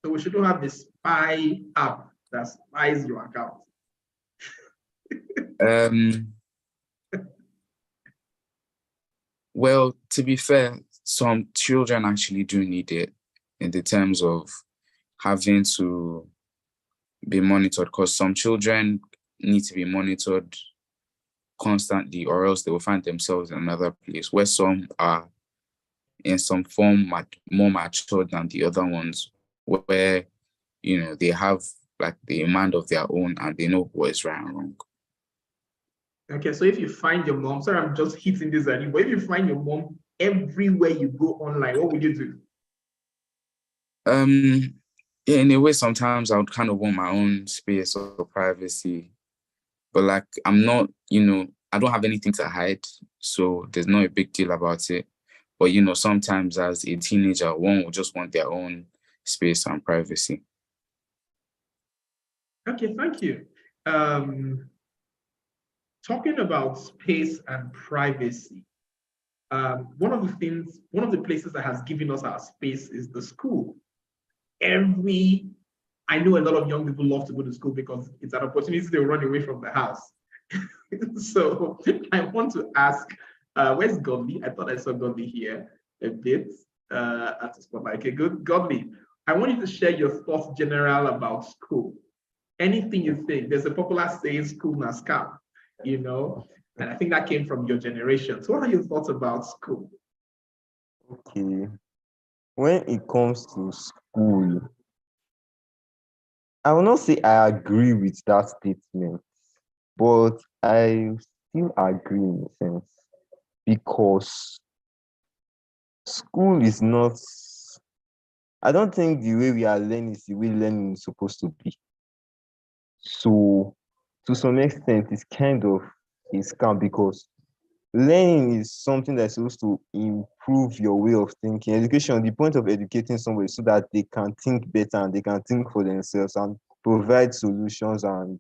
A: So we shouldn't have this spy app that spies your account.
E: Well, to be fair, some children actually do need it in the terms of having to be monitored, because some children need to be monitored constantly, or else they will find themselves in another place, where some are in some form more matured than the other ones, where they have like the mind of their own, and they know what is right and wrong.
A: Okay, so if you find your mom, sorry, I'm just hitting this at you, but if you find your mom everywhere you go online, what would you do?
E: Yeah, in a way, sometimes I would kind of want my own space or privacy, but like I'm not, I don't have anything to hide, so there's not a big deal about it. But sometimes as a teenager, one will just want their own space and privacy.
A: Okay, thank you. Talking about space and privacy, one of the places that has given us our space is the school. I know a lot of young people love to go to school because it's an opportunity to run away from the house. So I want to ask, where's Godly? I thought I saw Godly here a bit at the spotlight. Okay, good. Godly, I want you to share your thoughts general about school. Anything you think. There's a popular saying, school na scam, and I think that came from your generation. So what are your thoughts about school?
D: Okay. When it comes to school, I will not say I agree with that statement, but I still agree in a sense because school is not, I don't think the way we are learning is the way learning is supposed to be. So, to some extent, it's kind of a scam because learning is something that's supposed to improve your way of thinking. Education, the point of educating somebody so that they can think better and they can think for themselves and provide solutions and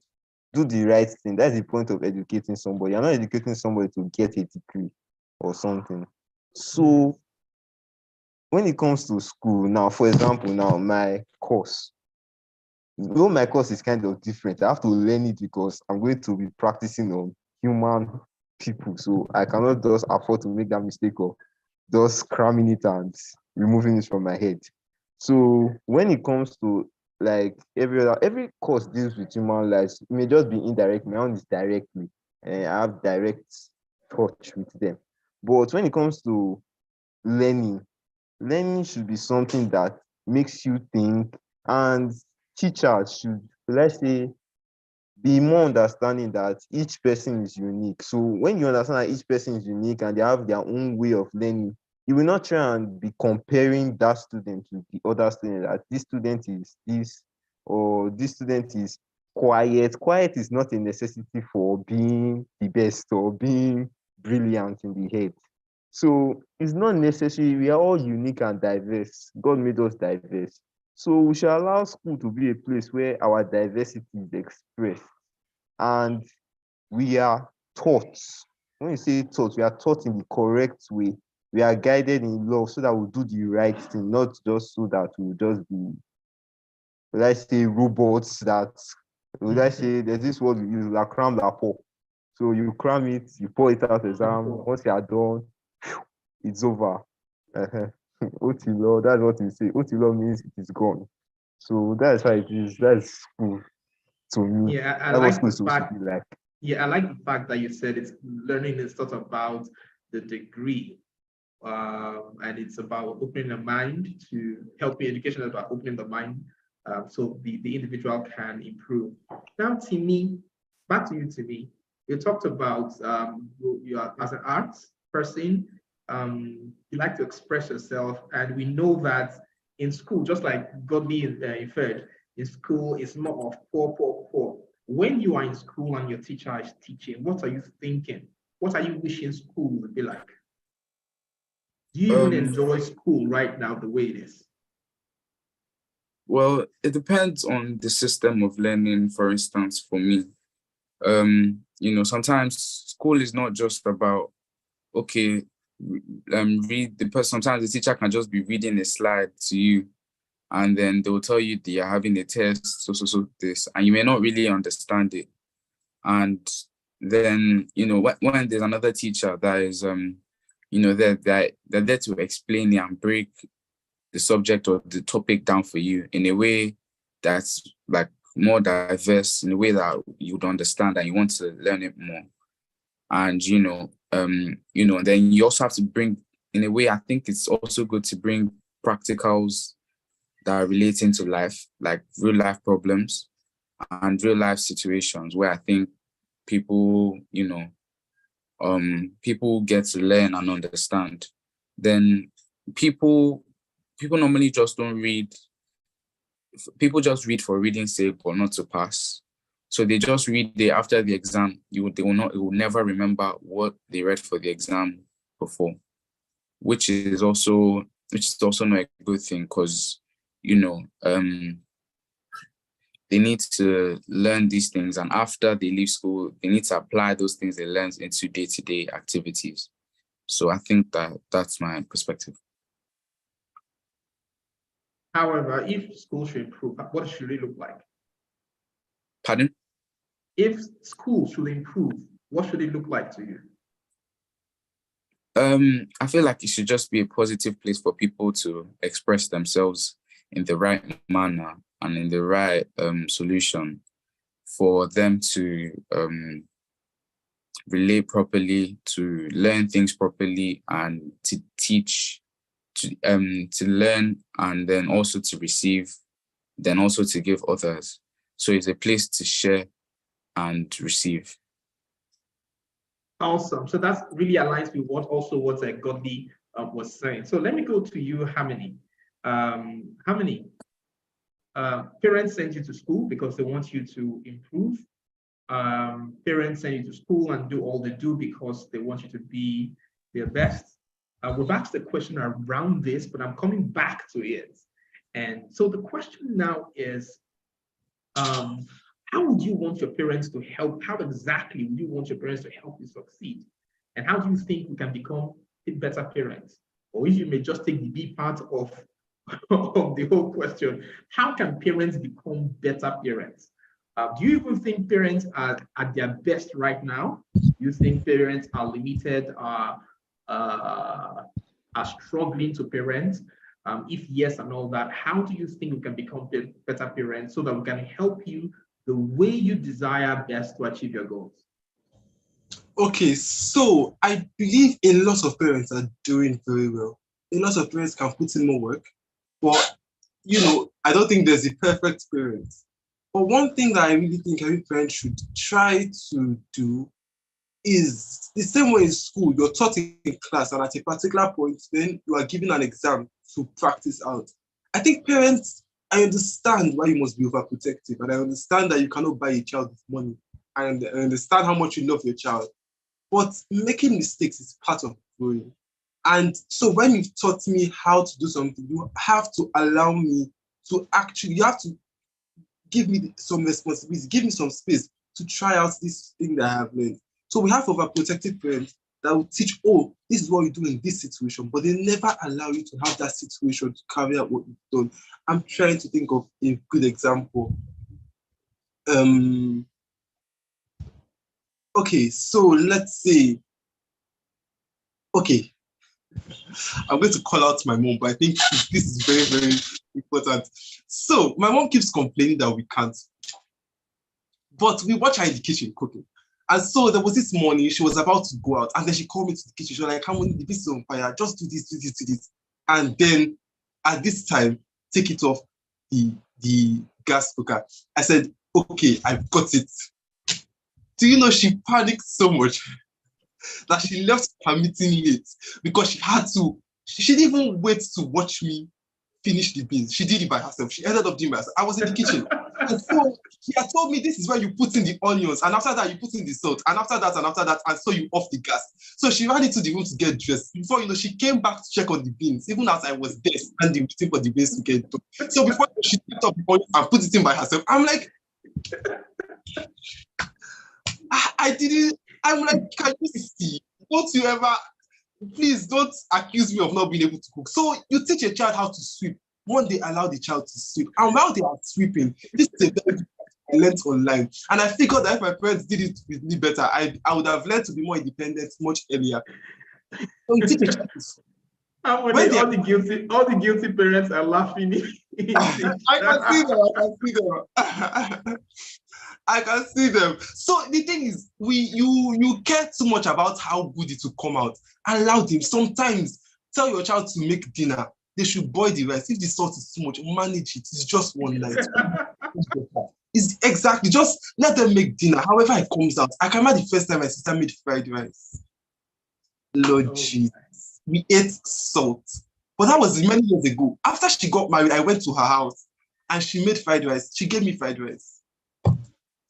D: do the right thing. That's the point of educating somebody. You're not educating somebody to get a degree or something. So when it comes to school, now, for example, now my course, though my course is kind of different, I have to learn it because I'm going to be practicing on human people. So I cannot just afford to make that mistake of just cramming it and removing it from my head. So when it comes to like every course deals with human lives, it may just be indirect. My own is directly, and I have direct touch with them. But when it comes to learning should be something that makes you think, and teachers should, let's say, be more understanding that each person is unique. So when you understand that each person is unique and they have their own way of learning, you will not try and be comparing that student with the other student, that this student is this or this student is quiet. Quiet is not a necessity for being the best or being brilliant in the head. So it's not necessary. We are all unique and diverse. God made us diverse. So we should allow school to be a place where our diversity is expressed and we are taught. When you say taught, we are taught in the correct way. We are guided in love so that we'll do the right thing, not just so that we'll just be, let's say, robots that, let's say, there's this word we use, like cram la pour. So you cram it, you pour it out exam. Once you are done, it's over. Otilo, that's what you say. Otilo means it is gone. So that's how it is. That's school to me.
A: Yeah, I
D: That's what
A: like
D: school
A: the
D: is supposed to
A: fact.
D: be like.
A: Yeah, I like the fact that you said it's learning is not about the degree, and it's about opening the mind to helping education is about opening the mind, so the individual can improve. Now, Timmy, back to you, Timmy. You talked about you are as an arts person, you like to express yourself, and we know that in school, just like Godly inferred, in school it's more of poor. When you are in school and your teacher is teaching, what are you thinking? What are you wishing school would be like? Do you even
E: Um,
A: enjoy school right now the way it is?
E: well, it depends on the system of learning. For instance, for me, sometimes school is not just about, okay, read the person. Sometimes the teacher can just be reading a slide to you, and then they will tell you they are having a test, so this, and you may not really understand it. And then, when there's another teacher that is, they're there to explain it and break the subject or the topic down for you in a way that's like more diverse, in a way that you would understand and you want to learn it more. And then you also have to bring, in a way, I think it's also good to bring practicals that are relating to life, like real life problems. and real life situations where I think people, people get to learn and understand, then people normally just don't read. People just read for reading's sake or not to pass. So they just read after the exam. They will never remember what they read for the exam before, which is also not a good thing, because they need to learn these things, and after they leave school, they need to apply those things they learned into day-to-day activities. So I think that's my perspective.
A: However, if school should improve, what should it look like?
E: Pardon?
A: If school should improve, what should it look like to you?
E: I feel like it should just be a positive place for people to express themselves in the right manner and in the right solution, for them to relate properly, to learn things properly, and to teach, to learn, and then also to receive, then also to give others. So it's a place to share and receive.
A: Awesome. So that really aligns with what Godly was saying. So let me go to you, Harmony. Harmony, parents send you to school because they want you to improve. Parents send you to school and do all they do because they want you to be their best. We've asked the question around this, but I'm coming back to it. And so the question now is, how would you want your parents to help? How exactly would you want your parents to help you succeed? And how do you think we can become a better parents? Or if you may just take the B part of the whole question, how can parents become better parents? Do you even think parents are at their best right now? Do you think parents are limited, are struggling to parent? If yes and all that, how do you think we can become better parents so that we can help you the way you desire best to achieve your goals?
C: Okay, so I believe a lot of parents are doing very well. A lot of parents can put in more work, but I don't think there's a perfect parent. But one thing that I really think every parent should try to do is the same way in school, you're taught in class, and at a particular point, then you are given an exam to practice out. I think parents, I understand why you must be overprotective, and I understand that you cannot buy a child with money, and I understand how much you love your child. But making mistakes is part of growing. And so when you've taught me how to do something, you have to allow me to you have to give me some responsibility, give me some space to try out this thing that I have learned. So we have overprotective parents that will teach, oh, this is what you do in this situation, but they never allow you to have that situation to carry out what you've done. I'm trying to think of a good example. Okay, so let's say, okay, I'm going to call out my mom, but I think this is very, very important. So my mom keeps complaining that we can't, but we watch her in the kitchen cooking. And so there was this morning, she was about to go out, and then she called me to the kitchen. She was like, "Come on, the business is on fire. Just do this, do this, do this." And then at this time, take it off the gas cooker. I said, "Okay, I've got it." Do you know, she panicked so much that she left her meeting late because she didn't even wait to watch me finish the beans. She did it by herself. She ended up doing it by herself. I was in the kitchen. And so she had told me this is where you put in the onions, and after that you put in the salt, and after that, and so you off the gas. So she ran into the room to get dressed. Before she came back to check on the beans, even as I was there standing waiting for the beans to get done. So before she picked up the onions and put it in by herself, I'm like, I'm like, can you see? Don't you ever, please don't accuse me of not being able to cook. So you teach a child how to sweep. One day allow the child to sweep. And while they are sweeping, this is a very good I learned online. And I figured that if my parents did it with me better, I would have learned to be more independent much earlier. So you teach a child to sweep.
A: All the guilty parents are laughing.
C: I can see them. I can see them. So the thing is, you care too much about how good it will come out. Allow them. Sometimes tell your child to make dinner. They should boil the rice. If the salt is too much, manage it. It's just one night. Is exactly, just let them make dinner, however it comes out. I can remember the first time my sister made fried rice. Lord Jesus. We ate salt. But that was many years ago. After she got married, I went to her house and she made fried rice. She gave me fried rice.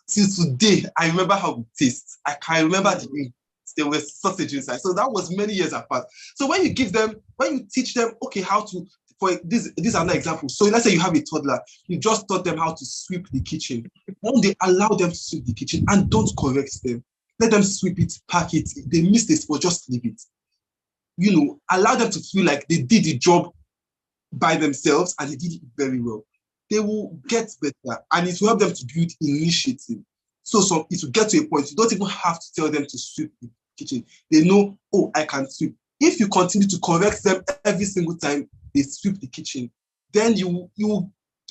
C: Till today, I remember how it tastes. I can remember the meat. There was sausage inside. So that was many years apart. So when you give them, when you teach them, okay, how to, for this is another example. So let's say you have a toddler, you just taught them how to sweep the kitchen. One day, allow them to sweep the kitchen and don't correct them. Let them sweep it, pack it. If they miss this, but just leave it. You know, allow them to feel like they did the job by themselves and they did it very well. They will get better and it will help them to build initiative. So it will get to a point, you don't even have to tell them to sweep the kitchen. They know, oh, I can sweep. If you continue to correct them every single time they sweep the kitchen, then you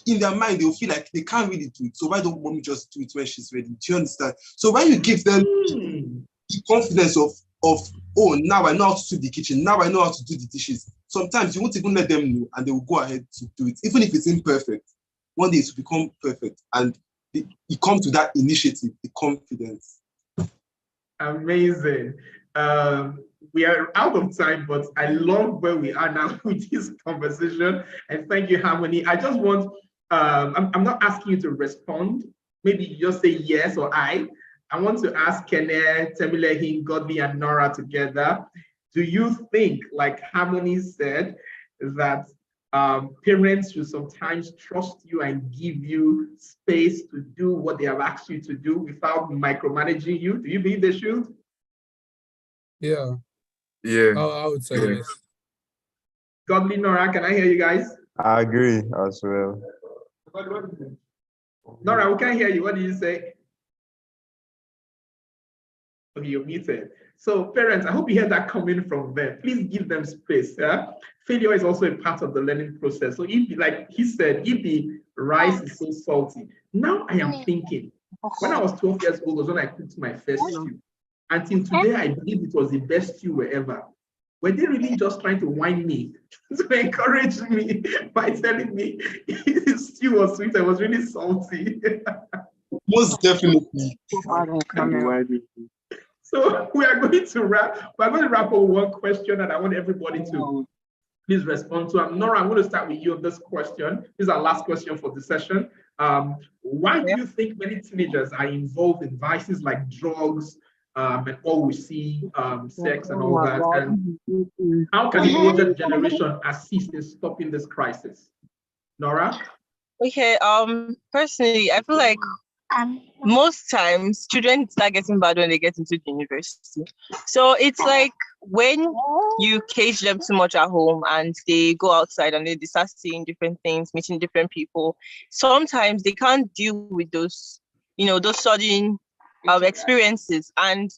C: in their mind, they will feel like they can't really do it. So why don't mommy just do it when she's ready? Do you understand? So when you give them the confidence of, oh, now I know how to sweep the kitchen. Now I know how to do the dishes. Sometimes you won't even let them know and they will go ahead to do it. Even if it's imperfect, one day it will become perfect. And it comes to that initiative, the confidence.
A: Amazing. We are out of time, but I love where we are now with this conversation. And thank you, Harmony. I just want, I'm not asking you to respond. Maybe you just say yes or I. I want to ask Kene, Temilehin, Godly, and Nora together. Do you think, like Harmony said, that parents should sometimes trust you and give you space to do what they have asked you to do without micromanaging you? Do you believe they should?
B: Yeah.
E: Yeah.
B: I would say yes.
A: Godly, Nora, can I hear you guys?
D: I agree as well.
A: Nora, we can't hear you. What did you say? Okay, you're muted. So parents, I hope you hear that coming from them. Please give them space. Yeah? Failure is also a part of the learning process. So if, like he said, if the rice is so salty, now I am thinking, when I was 12 years old was when I cooked my first stew. Until today, I believe it was the best stew ever. Were they really just trying to whine me, to encourage me by telling me the stew was sweet, it was really salty?
C: Most definitely.
A: So we are going to wrap. We're going to wrap up one question that I want everybody to please respond to. Nora, I'm going to start with you on this question. This is our last question for the session. Why do you think many teenagers are involved in vices like drugs and all we see, sex and all that? And how can the older generation assist in stopping this crisis? Nora?
F: Okay, personally, I feel like most times children start getting bad when they get into the university. So it's like when you cage them too much at home and they go outside and they start seeing different things, meeting different people, sometimes they can't deal with those, those sudden experiences, and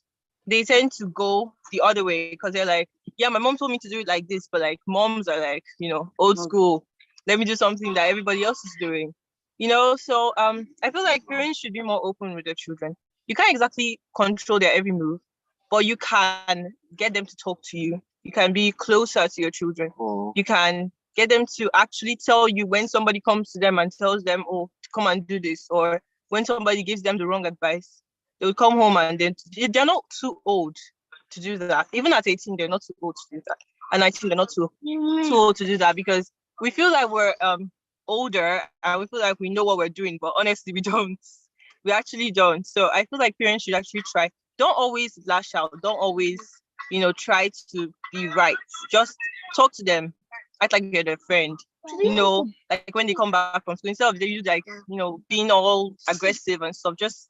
F: they tend to go the other way because they're like, yeah, my mom told me to do it like this, but like moms are like, old school. Let me do something that everybody else is doing. So I feel like parents should be more open with their children. You can't exactly control their every move, but you can get them to talk to you. You can be closer to your children. You can get them to actually tell you when somebody comes to them and tells them, oh, come and do this, or when somebody gives them the wrong advice. They will come home and then they're not too old to do that. Even at 18, they're not too old to do that. And 19, they're not too old to do that, because we feel like we're older and we feel like we know what we're doing, but honestly we don't. We actually don't. So I feel like parents should actually try. Don't always lash out, don't always try to be right. Just talk to them, act like you're their friend. Like when they come back from school, instead of they like being all aggressive and stuff, just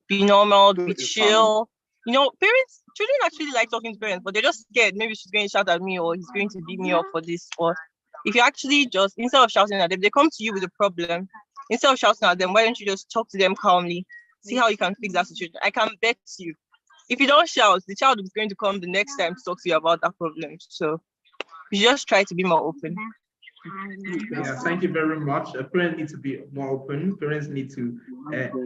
F: be normal, be chill. Children actually like talking to parents, but they're just scared. Maybe she's going to shout at me, or he's going to beat me up for this. Or if you actually just, instead of shouting at them, they come to you with a problem. Instead of shouting at them, why don't you just talk to them calmly? See how you can fix that situation. I can bet you, if you don't shout, the child is going to come the next time to talk to you about that problem. So you just try to be more open.
A: Yeah, thank you very much. Parents need to be more open. Parents need to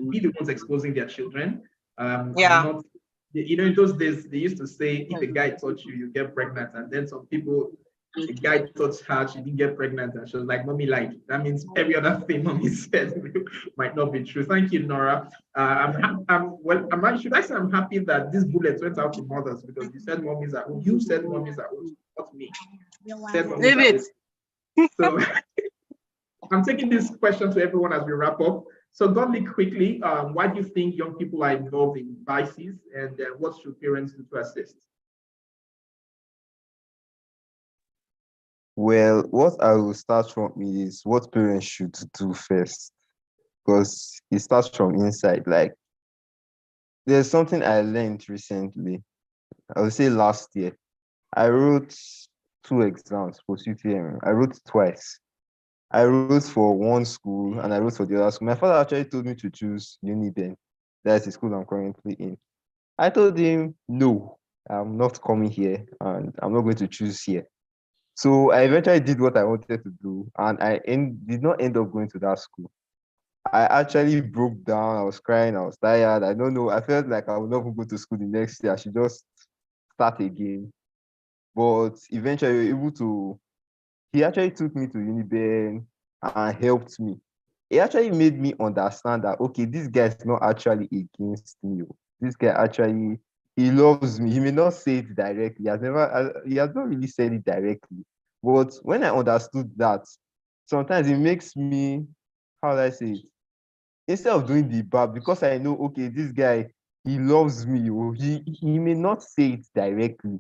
A: be the ones exposing their children. In those days, they used to say, if a guy touch you, you get pregnant. And then some people the guy thought her she didn't get pregnant, and she was like, "Mommy, like that means every other thing mommy said might not be true." Thank you, Nora. Should I say I'm happy that this bullet went out to mothers, because you said mommies are home. You said mommies are home, not me. Said mommies are home. So I'm taking this question to everyone as we wrap up. So, Godly, quickly, why do you think young people are involved in vices, and what should parents do to assist?
D: Well, what I will start from is what parents should do first, because it starts from inside. Like, there's something I learned recently. I would say last year. I wrote 2 exams for UTM. I wrote twice. I wrote for one school and I wrote for the other school. My father actually told me to choose Uniben. That's the school I'm currently in. I told him, no, I'm not coming here and I'm not going to choose here. So I eventually did what I wanted to do, and did not end up going to that school. I actually broke down. I was crying. I was tired. I don't know. I felt like I would not even go to school the next year. I should just start again. But eventually, we were able to. He actually took me to Uniben and helped me. He actually made me understand that, okay, this guy is not actually against me. This guy actually, he loves me. He may not say it directly. He has not really said it directly. But when I understood that, sometimes it makes me, how do I say it? Instead of doing the bad, because I know, okay, this guy, he loves me. Or he may not say it directly.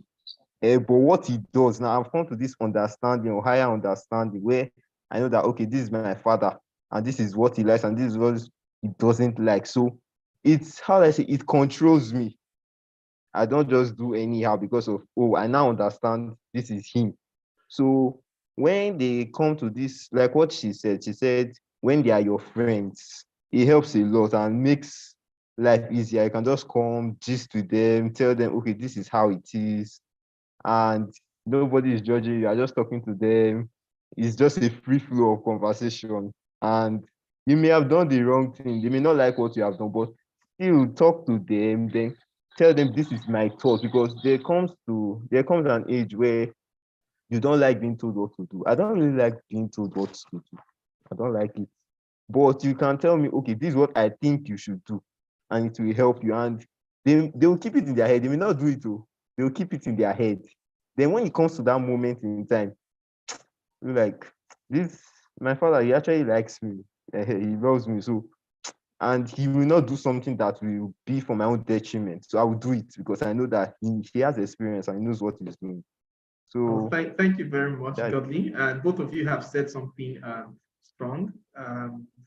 D: But what he does now, I've come to this understanding or higher understanding where I know that, okay, this is my father and this is what he likes and this is what he doesn't like. So it's, how do I say, it controls me. I don't just do anyhow because of, oh, I now understand this is him. So when they come to this, like what she said, when they are your friends, it helps a lot and makes life easier. You can just come, gist with them, tell them, okay, this is how it is. And nobody is judging you. You're just talking to them. It's just a free flow of conversation. And you may have done the wrong thing. They may not like what you have done, but still talk to them, then tell them this is my thought, because there comes an age where you don't like being told what to do. I don't really like being told what to do. I don't like it. But you can tell me, okay, this is what I think you should do, and it will help you. And they will keep it in their head. They may not do it, though. They will keep it in their head. Then when it comes to that moment in time, you're like, this, my father, he actually likes me. He loves me. So, and he will not do something that will be for my own detriment. So I will do it because I know that he has experience and he knows what he's doing. So
A: thank you very much,
D: that,
A: Godly. And both of you have said something strong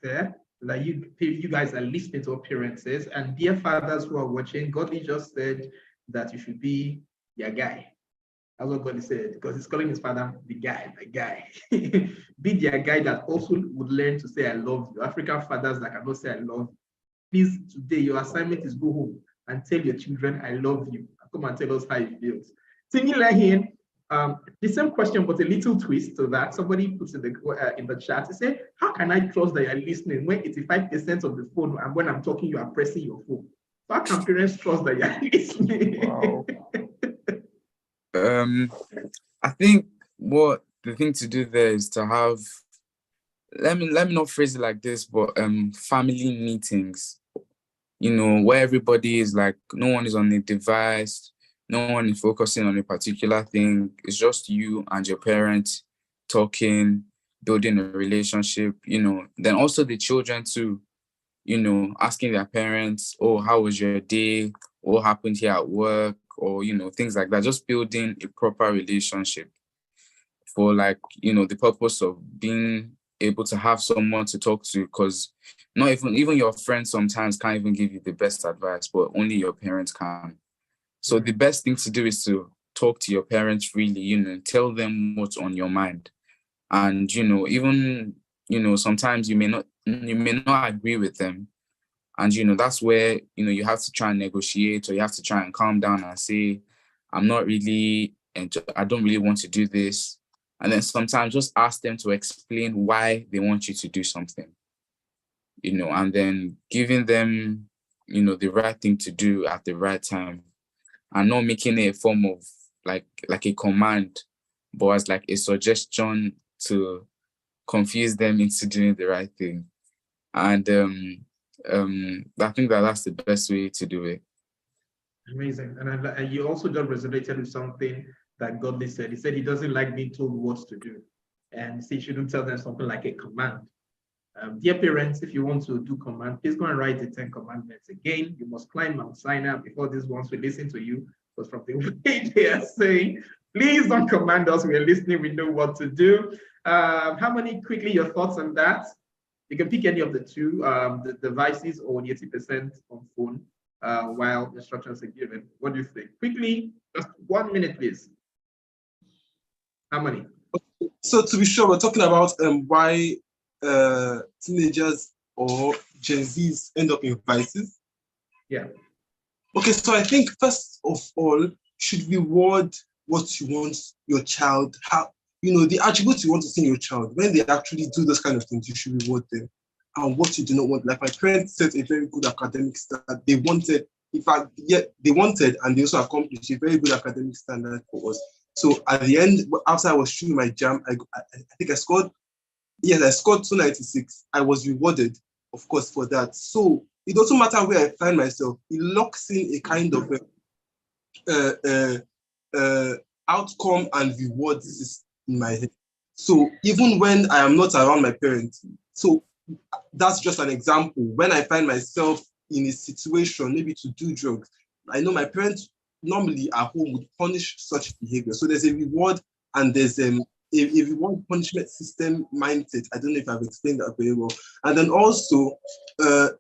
A: there. Like you guys are listening to what parents says, and dear fathers who are watching, Godly just said that you should be your guy. That's what Godly said, because he's calling his father the guy. Be their guy that also would learn to say I love you. African fathers that cannot say I love you. Please, today your assignment is go home and tell your children I love you. Come and tell us how it feels. Similar here, the same question, but a little twist to that. Somebody puts in the chat. They say, how can I trust that you're listening when 85% of the phone and when I'm talking, you are pressing your phone? So how can parents trust that you're listening?
D: wow.
E: I think what the thing to do there is to have, let me not phrase it like this, but family meetings, where everybody is like, no one is on a device, no one is focusing on a particular thing. It's just you and your parents talking, building a relationship, then also the children too, asking their parents, oh, how was your day? What happened here at work? Or, things like that, just building a proper relationship for the purpose of being able to have someone to talk to, because not even your friends sometimes can't even give you the best advice, but only your parents can. So the best thing to do is to talk to your parents freely, tell them what's on your mind. And, even, sometimes you may not agree with them. And, that's where, you have to try and negotiate, or you have to try and calm down and say, I don't really want to do this. And then sometimes just ask them to explain why they want you to do something, and then giving them, the right thing to do at the right time, and not making it a form of like a command, but as like a suggestion to confuse them into doing the right thing. And I think that's the best way to do it.
A: Amazing. And you also just resonated with something that Godly said. He said he doesn't like being told what to do. And he said you shouldn't tell them something like a command. Dear parents, if you want to do command, please go and write the 10 commandments. Again, you must climb Mount Sinai before these ones will listen to you. Because from the way they are saying, please don't command us. We are listening. We know what to do. How many, quickly, your thoughts on that? You can pick any of the two, the devices or the 80% on phone while instructions are given. What do you think? Quickly, just 1 minute, please. How many?
C: So to be sure, we're talking about why teenagers or Gen Zs end up in vices.
A: Yeah.
C: Okay, so I think first of all, should reward what you want your child, the attributes you want to see in your child. When they actually do those kind of things, you should reward them. And what you do not want, like my parents set a very good academic standard. They wanted, in fact, they wanted and they also accomplished a very good academic standard for us. So at the end, after I was shooting my jam, I think I scored 296. I was rewarded, of course, for that. So it doesn't matter where I find myself. It locks in a kind of outcome and reward system in my head. So even when I am not around my parents, so that's just an example. When I find myself in a situation, maybe to do drugs, I know my parents normally at home would punish such behavior. So there's a reward and there's a reward punishment system mindset. I don't know if I've explained that very well. And then also, I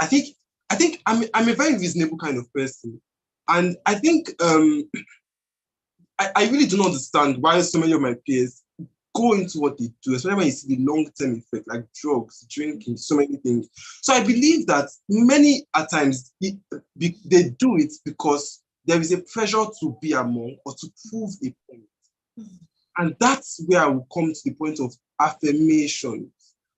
C: think I'm a very reasonable kind of person, and I think I really don't understand why so many of my peers go into what they do, especially when you see the long-term effect, like drugs, drinking, so many things. So I believe that many at times they do it because there is a pressure to be among or to prove a point. And that's where I will come to the point of affirmation.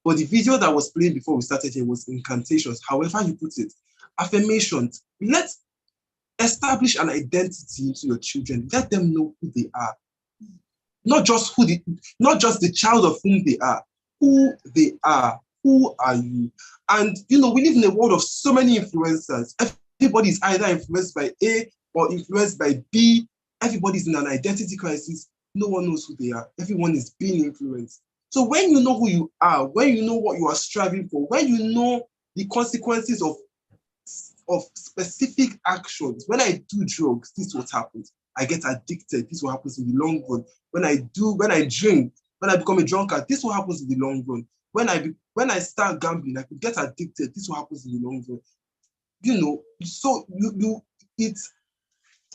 C: But the video that was playing before we started here was incantations. However you put it, affirmations. Let's establish an identity into your children. Let them know who they are. Not just the child of whom they are. Who they are. Who are you? And we live in a world of so many influencers. Everybody is either influenced by A or influenced by B. Everybody's in an identity crisis. No one knows who they are. Everyone is being influenced. So when you know who you are, when you know what you are striving for, when you know the consequences of specific actions, when I do drugs, this is what happens. I get addicted. This is what happens in the long run. When I drink, when I become a drunkard, this is what happens in the long run. When I start gambling, I could get addicted. This is what happens in the long run. So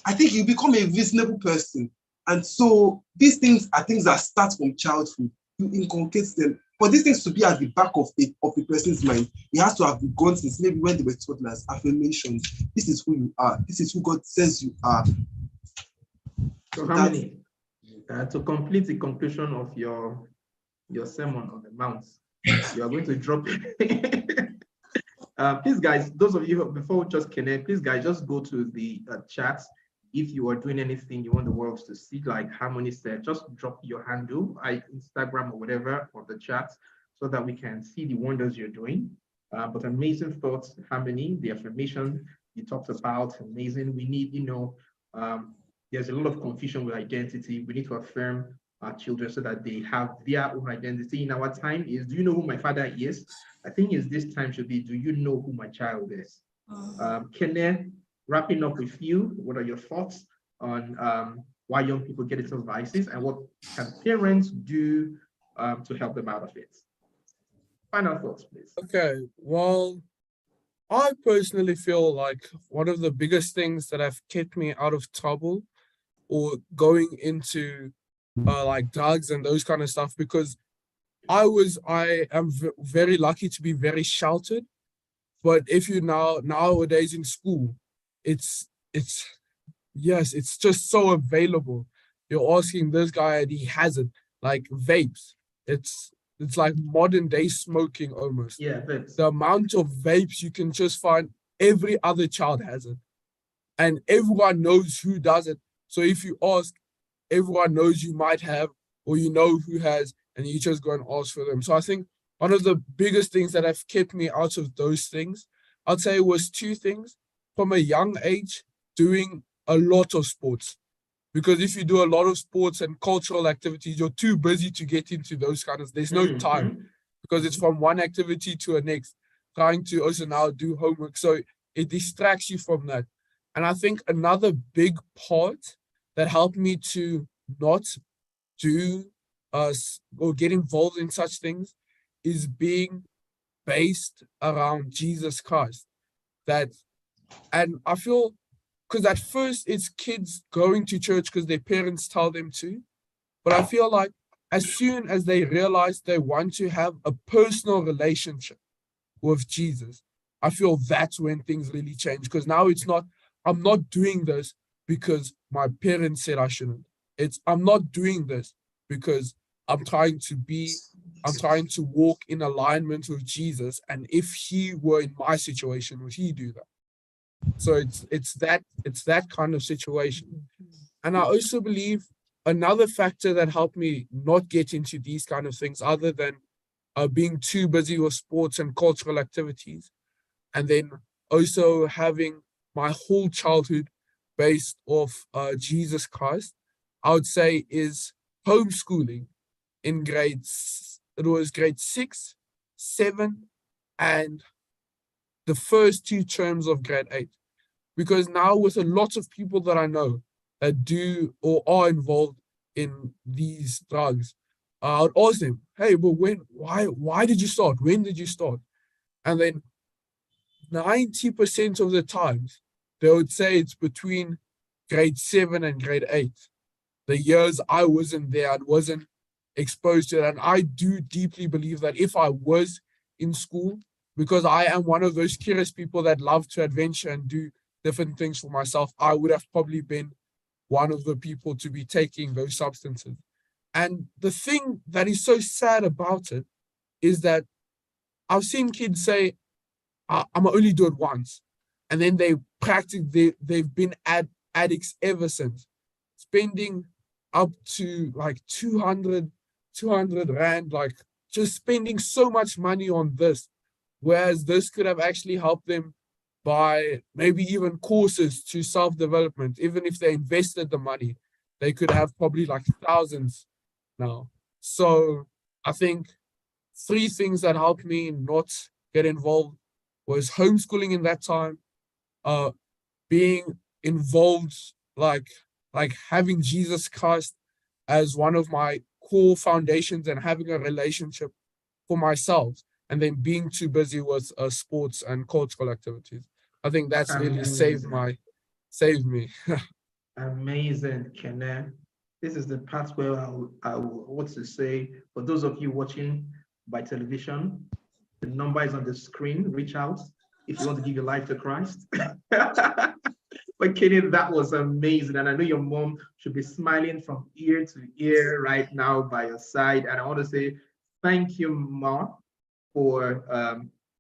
C: I think you become a reasonable person. And so these things are things that start from childhood. You inculcate them. For these things to be at the back of a person's mind, it has to have begun since maybe when they were toddlers. Affirmations. This is who you are. This is who God says you are.
A: So how many? To complete the conclusion of your sermon on the Mount, you are going to drop it. Please, guys, those of you before we just connect, please, guys, just go to the chat. If you are doing anything you want the world to see, like Harmony said, just drop your handle, Instagram or whatever, or the chat, so that we can see the wonders you're doing. But amazing thoughts, Harmony, the affirmation you talked about, amazing. We need, there's a lot of confusion with identity. We need to affirm our children so that they have their own identity. In our time is, do you know who my father is? I think this time should be, do you know who my child is? Kenneth, wrapping up with you, what are your thoughts on why young people get into vices and what can parents do to help them out of it? Final thoughts, please.
B: Okay, well, I personally feel like one of the biggest things that have kept me out of trouble or going into like drugs and those kind of stuff, because I am very lucky to be very sheltered. But if you nowadays in school, it's just so available. You're asking this guy and he has it, like vapes. It's like modern day smoking almost.
A: Yeah, vapes.
B: The amount of vapes you can just find, every other child has it. And everyone knows who does it. So if you ask, everyone knows you might have, or you know who has, and you just go and ask for them. So I think one of the biggest things that have kept me out of those things, I'd say, was two things. From a young age, doing a lot of sports. Because if you do a lot of sports and cultural activities, you're too busy to get into those kind of, there's no time, because it's from one activity to the next, trying to also now do homework. So it distracts you from that. And I think another big part that helped me to not do or get involved in such things is being based around Jesus Christ. And I feel, because at first it's kids going to church because their parents tell them to, but I feel like as soon as they realize they want to have a personal relationship with Jesus, I feel that's when things really change. Because now it's not, I'm not doing this because my parents said I shouldn't. I'm not doing this because I'm trying to walk in alignment with Jesus. And if he were in my situation, would he do that? So it's that kind of situation. And I also believe another factor that helped me not get into these kind of things, other than being too busy with sports and cultural activities, and then also having my whole childhood based off Jesus Christ, I would say, is homeschooling in grades. It was grade 6, 7, and the first 2 terms of grade 8. Because now with a lot of people that I know that do or are involved in these drugs, I would ask them, hey, but why did you start? When did you start? And then 90% of the times, they would say it's between grade 7 and grade 8. The years I wasn't there, I wasn't exposed to it. And I do deeply believe that if I was in school, because I am one of those curious people that love to adventure and do different things for myself, I would have probably been one of the people to be taking those substances. And the thing that is so sad about it is that I've seen kids say, I'm only do it once. And then they've been addicts ever since, spending up to like 200 Rand, like just spending so much money on this. Whereas this could have actually helped them by maybe even courses to self-development. Even if they invested the money, they could have probably like thousands now. So I think 3 things that helped me not get involved was homeschooling in that time, being involved, like having Jesus Christ as one of my core foundations and having a relationship for myself, and then being too busy with sports and cultural activities. I think that's really saved me.
A: Amazing, Kenneth. This is the part where I want to say, for those of you watching by television, the number is on the screen. Reach out if you want to give your life to Christ. But Kenneth, that was amazing. And I know your mom should be smiling from ear to ear right now by your side. And I want to say thank you, Ma, for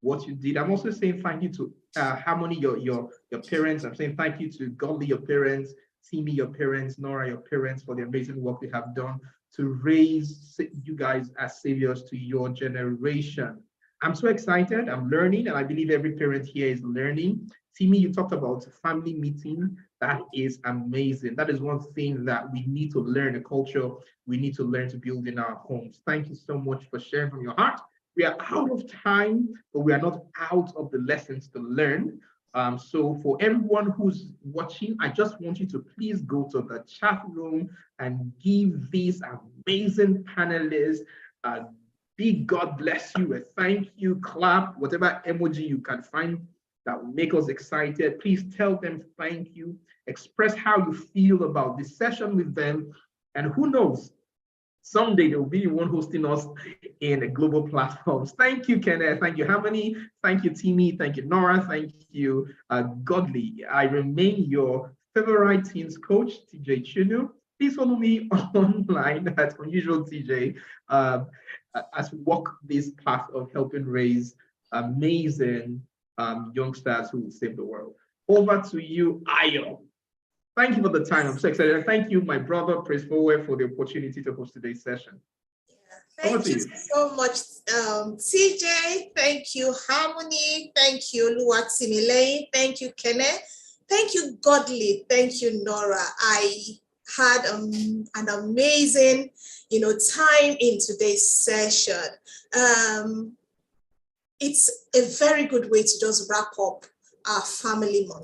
A: what you did. I'm also saying thank you to Harmony, your parents. I'm saying thank you to Godly, your parents, Timmy, your parents, Nora, your parents, for the amazing work they have done to raise you guys as saviors to your generation. I'm so excited. I'm learning, and I believe every parent here is learning. Timmy, you talked about family meeting. That is amazing. That is one thing that we need to learn, a culture we need to learn to build in our homes. Thank you so much for sharing from your heart. We are out of time, but we are not out of the lessons to learn. So for everyone who's watching, I just want you to please go to the chat room and give these amazing panelists a big God bless you, a thank you, clap, whatever emoji you can find that will make us excited. Please tell them thank you. Express how you feel about this session with them. And who knows, someday they'll be the one hosting us in a global platforms. Thank you, Kenneth. Thank you, Harmony. Thank you, Timmy. Thank you, Nora. Thank you, Godly. I remain your favorite teens coach, TJ Chunu. Please follow me online at Unusual TJ as we walk this path of helping raise amazing youngsters who will save the world. Over to you, Ayo. Thank you for the time. I'm so excited. And thank you, my brother, Praise Forward, for the opportunity to host today's session.
G: Thank you so much, CJ. Thank you, Harmony. Thank you, Luatimile. Thank you, Kenneth. Thank you, Godly. Thank you, Nora. I had an amazing, time in today's session. It's a very good way to just wrap up our family month.